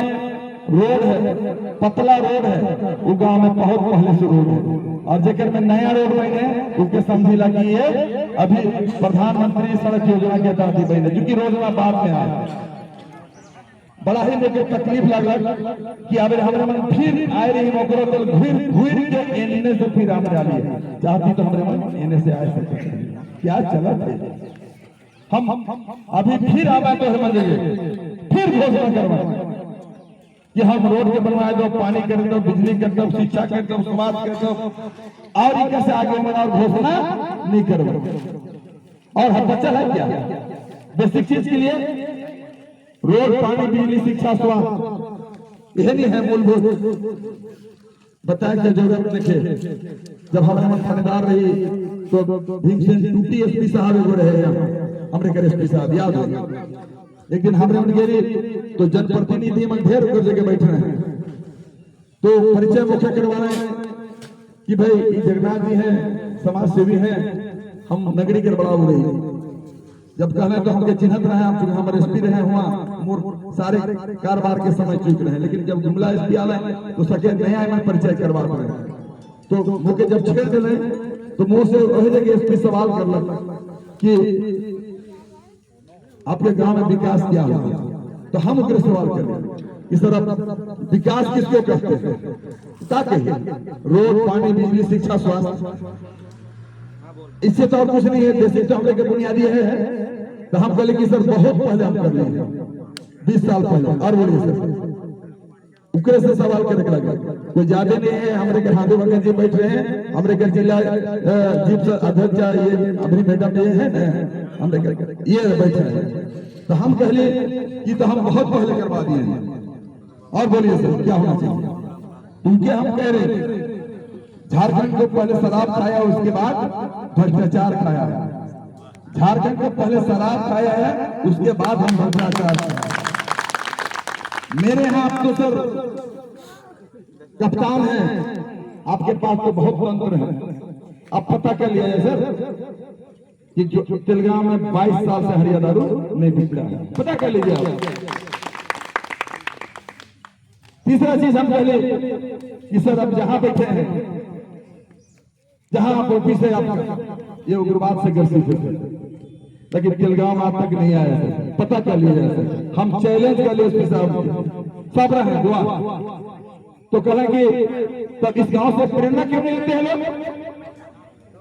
E: रोड है पतला रोड है वो गांव में बहुत पहले से रोड है और जेकर में नया रोड बने उसके समझी लगी है अभी प्रधानमंत्री सड़क योजना के तहत बने क्योंकि रोजना बाद में आया। बड़ा ही मुझे तकलीफ लगा कि अब हमारे मन फिर आए रही मोकरो तो घूर के एने से फिर हम डाली चाहती तो हमारे मन एने से आए सकते क्या चला थे हम अभी फिर आवा तो हम फिर घोषणा करवा कि हम रोड के बनवाए दो, पानी कर दो, बिजली कर दो, शिक्षा कर दो, स्वास्थ्य कर दो और इनका से आगे बढ़ा और घोषणा नहीं करो। और हम बच्चा है क्या बेसिक चीज के लिए रोड, पानी, बिजली, शिक्षा, स्वास्थ्य यह नहीं है मूलभूत बताया क्या जरूरत नहीं। जब हमारे थानेदार रही तो भीमसेन टूटी एसपी साहब एगो रहे हमरे घर एसपी साहब याद हो एक दिन हमरे मन गेरी तो जनप्रतिनिधि मन ढेर कर जगह बैठे हैं तो परिचय मुख्य करवा रहे हैं कि भाई ये जगन्नाथ जी हैं समाज सेवी हैं हम नगरी के बड़ा हो रही जब कहले तो हमके चिन्हत रहे हम हमारे एसपी रहे हुआ सारे कारोबार के समय चुक रहे लेकिन जब जुमला एसपी आवे तो सके नया में परिचय करवा रहे तो मुझे जब छेड़ दिले तो मुंह से वही जगह एसपी सवाल करलक कि आपके गांव में विकास क्या हुआ तो हम उनके सवाल करें कि सर विकास किसको कहते हैं क्या कहिए रोड, पानी, बिजली, शिक्षा, स्वास्थ्य इससे तो और कुछ नहीं है। जैसे तो हमने के बुनियादी है तो हम कहले कि सर बहुत पहले हम कर लिए 20 साल पहले और बोलिए सर उनके से सवाल करने लगा कोई ज्यादा नहीं है। हमारे घर हाथों भगत जी बैठ रहे हैं हमारे घर जिला जीप अध्यक्ष ये अभी मैडम ये है ना हमरे घर ये बैठे हैं तो हम कहले कि तो हम बहुत पहले करवा दिए हैं। और बोलिए सर क्या होना चाहिए उनके हम कह रहे झारखंड को पहले शराब खाया उसके बाद भ्रष्टाचार खाया है। झारखंड को पहले शराब खाया है उसके बाद हम भ्रष्टाचार खाया। मेरे यहाँ आप तो सर कप्तान है आपके पास तो बहुत तंत्र है अब पता कर लिया है सर कि जो तेलगांव में 22 साल से हरिया दारू नहीं बिकता है पता कर लीजिए आप। तीसरा चीज हम पहले कि सर अब जहां बैठे हैं जहां आप ऑफिस है आपका ये उग्रवाद से ग्रसित है लेकिन तेलगांव आज तक नहीं आया सर पता कर लीजिए सर। हम चैलेंज कर लिए एसपी साहब सब रहे दुआ तो कहें कि तब इस गांव से प्रेरणा क्यों नहीं लेते हैं लोग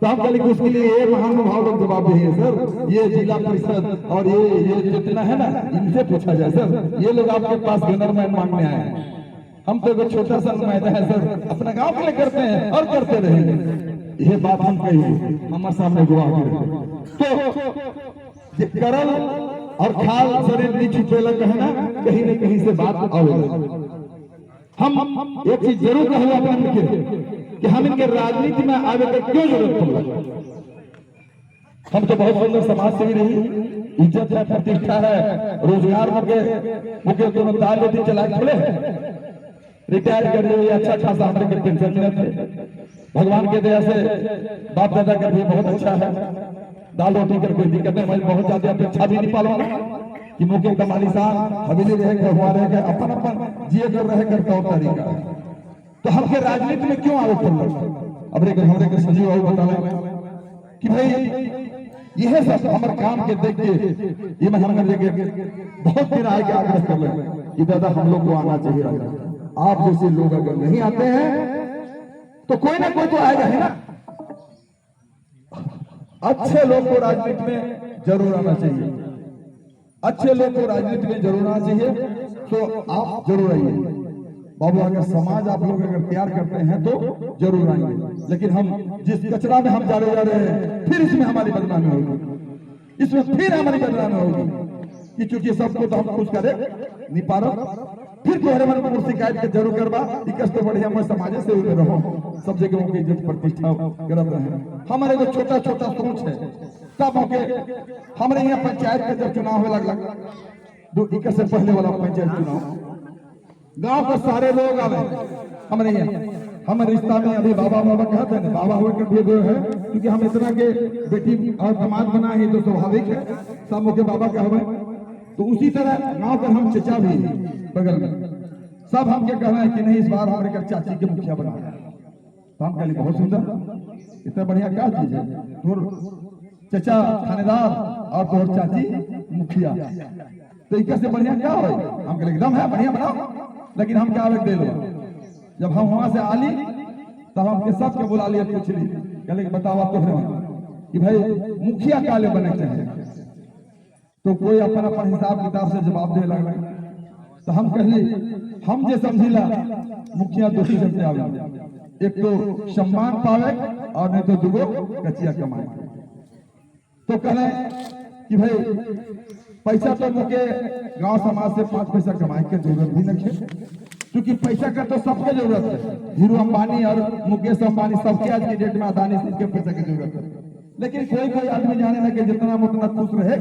E: तो हम कल उसके लिए ये महानुभाव लोग जवाब दिए सर, ये जिला परिषद और ये जितना है ना, इनसे पूछा जाए सर, ये लोग आपके पास गनरमैन मांगने आए हैं। हम तो एक छोटा सा नुमाइंदा है सर, अपने गांव के लिए करते हैं और करते रहेंगे। ये बात हम कही हमारे सामने गवाह तो करल और खाल शरीर नहीं छुपेला कहे ना, कहीं न कहीं से बात आवेगा। हम एक चीज जरूर कहूँ अपन के कि हम इनके राजनीति में आवे के क्यों जरूरत पड़ा। हम तो बहुत सुंदर समाज सेवी रही, इज्जत है, प्रतिष्ठा है, रोजगार मुके दोनों दाल रोटी चला खोले, रिटायर कर रहे, अच्छा खासा हमारे के पेंशन मिलते, भगवान के दया से बाप दादा का भी बहुत अच्छा है, दाल रोटी कर कोई दिक्कत नहीं, बहुत ज्यादा अपेक्षा भी नहीं पालवाना कि मुके कमाली साहब हवेली रहे घर हुआ रहे अपन अपन जिए कर रहे कर तौर तरीका। तो हमके राजनीति में क्यों आवे पड़ल? अब हमरे के संजीव बाबू बतावे कि भाई यह सब हमारे काम के देख के ये मैं हमने देखे बहुत दिन आए के आग्रह कर रहे कि दादा हम लोग को आना चाहिए। आप जैसे लोग अगर नहीं आते हैं तो कोई ना कोई तो आएगा ही ना। अच्छे लोग को राजनीति में जरूर आना चाहिए, अच्छे लोग को राजनीति में जरूर आना चाहिए, तो आप जरूर आइए बाबू। अगर समाज आप लोग अगर तैयार करते हैं तो जरूर आएंगे, लेकिन हम जिस कचरा में हम जा रहे हैं फिर इसमें हमारी बदनामी होगी, इसमें फिर हमारी बदनामी होगी कि चूंकि सबको तो हम खुश करे नहीं पा रहे, फिर तुम्हारे मन में शिकायत के जरूर करवा इकस तो बढ़िया मैं समाज से उधर रहो, सब जगह की इज्जत प्रतिष्ठा करब रहे। हमारे जो छोटा छोटा सोच है तब होके हमारे यहाँ पंचायत का जब चुनाव होने लगा, 2 इक्कीस से पहले वाला पंचायत चुनाव, गांव के सारे लोग आवे हमारे यहाँ, हमारे रिश्ता में अभी बाबा बाबा कहते हैं, बाबा हुए के भी है क्योंकि हम इतना के बेटी और दामाद बना है तो स्वाभाविक है सब मुझे बाबा कहे। तो उसी तरह गांव पर हम चचा भी बगल में सब हम क्या कह रहे हैं कि नहीं इस बार हमारे घर चाची के मुखिया बना। तो हम कह बहुत सुंदर, इतना बढ़िया क्या चीज है, तोर चचा थानेदार और तोर चाची मुखिया, तो इक्का से बढ़िया क्या हो? हम कह एकदम है बढ़िया बनाओ, लेकिन हम क्या दे लो। जब हम वहां से आली तब हमके सबके बुला लिया, पूछ ली कहले बतावा तो कि भाई मुखिया काले बने चाहिए, तो कोई अपन अपन हिसाब किताब से जवाब दे लगा। तो हम कहली हम जे समझिला मुखिया दोषी सबसे आवे, एक तो सम्मान पावे और नहीं तो दुगो कचिया कमाए। तो कहले कि भाई पैसा तो मुझे गांव समाज से 5 पैसा कमाए के जरूरत भी नहीं है, क्योंकि पैसा का तो सबके जरूरत है। हीरो अंबानी और मुकेश अंबानी सबके आज की डेट में अदानी सबके पैसा की जरूरत है, लेकिन कोई कोई आदमी जाने लगे जितना उतना खुश रहे,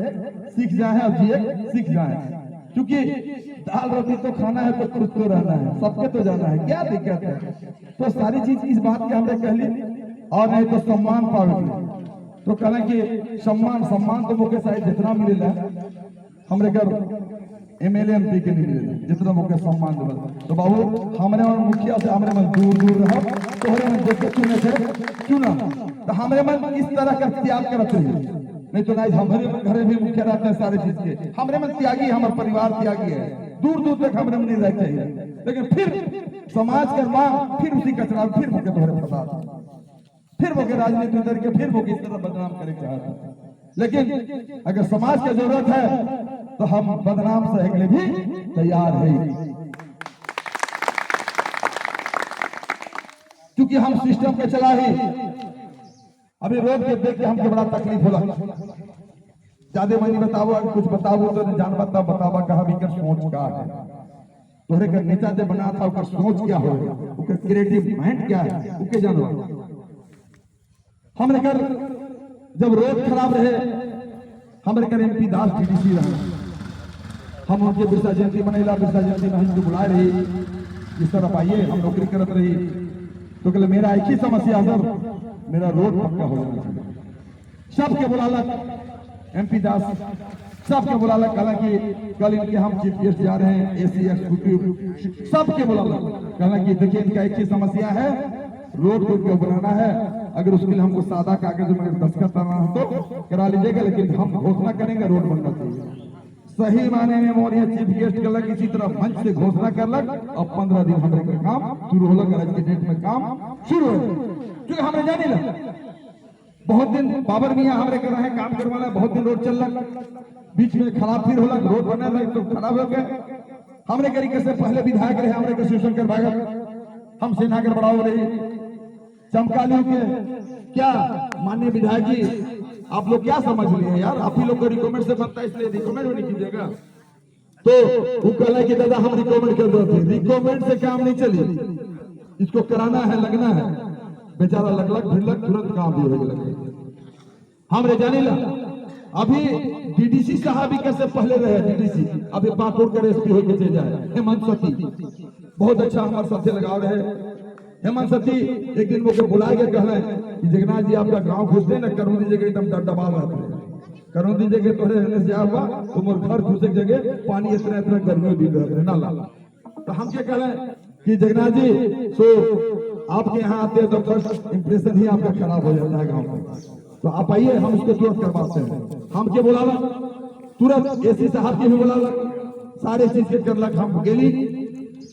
E: सीख जाए और जिए सीख जाए, क्योंकि दाल रोटी तो खाना है तो खुश तो रहना है, सबके तो जाना है, क्या दिक्कत है। तो सारी चीज इस बात के हमने कहली, और नहीं तो सम्मान पावे, तो कहना कि सम्मान तो मुकेश साहिब जितना मिलेगा हमरे घर एमएलए एमपी के नहीं मिलेगा जितना मुकेश सम्मान देगा। तो बाबू हमारे मन मुखिया से हमारे मन दूर दूर रहो, तोहरे मन देख के चुने थे चुना, तो हमारे मन इस तरह का त्याग करते हैं, नहीं तो नहीं हमारे घरे भी मुखिया रहते हैं सारे चीज के, हमारे मन त्यागी, हमारा परिवार त्यागी है, दूर दूर तक हमारे मन नहीं रह चाहिए, लेकिन फिर समाज का मांग फिर उसी कचरा फिर मुके तोहरे प्रसाद, फिर वो के राजनीति उतर के फिर वो किस तरह बदनाम करे चाहता है। लेकिन अगर समाज की जरूरत है तो हम बदनाम सहने के लिए भी तैयार हैं, क्योंकि हम सिस्टम के चला ही। अभी रोड के देख के हमको बड़ा तकलीफ होला, ज्यादा मनी बताओ कुछ बताओ तो जान बतावा कहा भी कर सोच का है, तोहरे का नेता जो बना था उसका सोच क्या हो, उसका क्रिएटिव माइंड क्या है, उसके जानो। हमरे घर जब रोड खराब रहे, हमरे घर एमपी दास टीडीसी रहे, हम उनके बिरसा जयंती मनेला, बिरसा जयंती में हमको बुलाए रही, जिस तरफ आइए हम नौकरी करत रही, तो कहले मेरा एक ही समस्या सर, मेरा रोड पक्का हो जाना चाहिए। सबके बुलाला एमपी दास, सबके बुलाला, कहला कि कल इनके हम चीफ गेस्ट जा रहे हैं, एसी एक्सिक्यूटिव सबके बुलाला, कहला कि देखिए इनका एक ही समस्या है, रोड को बनाना है, अगर उसके लिए हमको सादा कागज में दस्तखत करना हो तो करा लीजिएगा, लेकिन हम घोषणा करेंगे रोड बनना चाहिए। सही माने में मोरिया चीफ गेस्ट करलक, इसी तरह मंच से घोषणा करलक, अब 15 दिन हमारे काम शुरू होलक, आज के डेट में काम शुरू हो, क्योंकि हमें जानी लगा बहुत दिन बाबर मियाँ हमरे कर रहे काम करवाना, बहुत दिन रोड चल रहा, बीच में खराब फिर होला, रोड बने लगे तो खराब हो गए। हमरे तरीके से पहले विधायक रहे हमरे के शिवशंकर भागत, हम सेना कर बढ़ाओ रही चमकाली के क्या माननीय विधायक जी आप लोग क्या समझ लिए यार, आप ही लोग को रिकमेंड से बनता है इसलिए रिकमेंड नहीं कीजिएगा। तो वो कहला कि दादा हम रिकमेंड कर देते, रिकमेंड से काम नहीं चली, इसको कराना है, लगना है। बेचारा लगलग भिड़लग तुरंत काम भी हो लगे। हमरे जाने ला अभी डीडीसी साहब ही कैसे पहले रहे डीडीसी, अभी पाकुड़ कर एसपी होके चले जाए हेमंत सती, बहुत अच्छा हमारे साथ लगाव रहे। हेमंत सती एक दिन वो बुलाए के कहले कि जगन्नाथ जी आपका गांव घुसते ना करूँ दीजिएगा एकदम दबा रहते हैं, करूँ दीजिएगा तोरे रहने से हुआ तुम घर घुसे जगह पानी इतना इतना गर्मी भी रह नाला। तो हम क्या कह रहे कि जगन्नाथ जी सो आपके यहाँ आते हैं तो फर्स्ट इंप्रेशन ही आपका खराब हो जाता है गाँव का, तो आप आइए हम उसको तुरंत करवाते हैं। हम क्या बोला तुरंत एसी साहब के भी बोला सारे चीज के करलक, हम गेली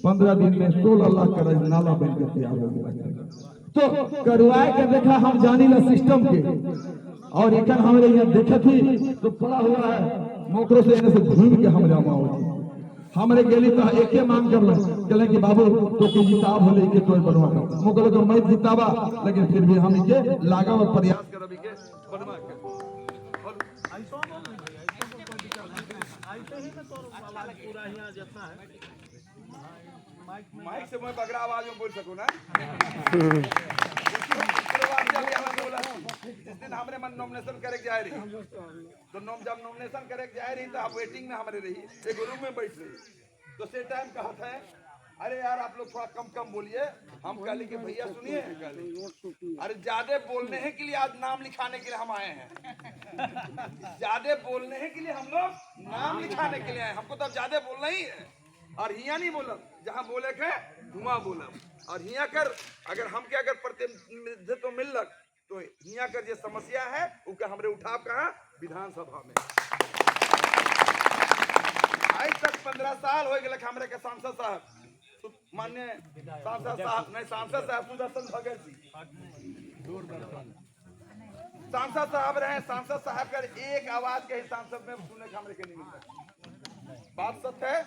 E: 15 दिन में 16 लाख का नाला बनकर तैयार हो गया। तो करवाए के देखा हम जानी ला सिस्टम के, और एक हमारे यहाँ देखे थी तो पड़ा हुआ है मोकरों से से घूम के हम जमा हो हमारे गेली तो एक ही मांग कर ले कि बाबू तो के जिताब हो लेके तो बनवा मुगल तो मैं जिताबा, लेकिन फिर भी हम इके लागा और प्रयास कर अभी के बनवा के
F: माइक से मैं बगरा आवाज में बोल सकूं ना। जिस दिन हमरे मन नॉमिनेशन करे जाए रही तो जब नॉमिनेशन करे जाए रही तो आप वेटिंग में हमारे रही एक रूम में बैठ रही, तो से टाइम कहा था अरे यार आप लोग थोड़ा कम कम बोलिए। हम कहले कि भैया सुनिए, अरे ज्यादा बोलने हैं के लिए आज नाम लिखाने के लिए हम आए हैं, ज्यादा बोलने हैं के लिए हम लोग नाम लिखाने के लिए आए, हमको तो ज्यादा बोलना ही है। और हिया नहीं बोला, जहाँ बोले के वहाँ बोला, और हिया कर अगर हमके अगर प्रतिनिधित्व तो मिल लग तो हिया कर जो समस्या है उसका हमरे उठाव कहा विधानसभा में। आज तक 15 साल हो गए हमरे के सांसद साहब, मान्य सांसद साहब नहीं सांसद साहब सुदर्शन भगत जी सांसद साहब रहे, सांसद साहब का एक आवाज के ही सांसद में सुनने के हमरे के नहीं मिलता। बात सत्य है।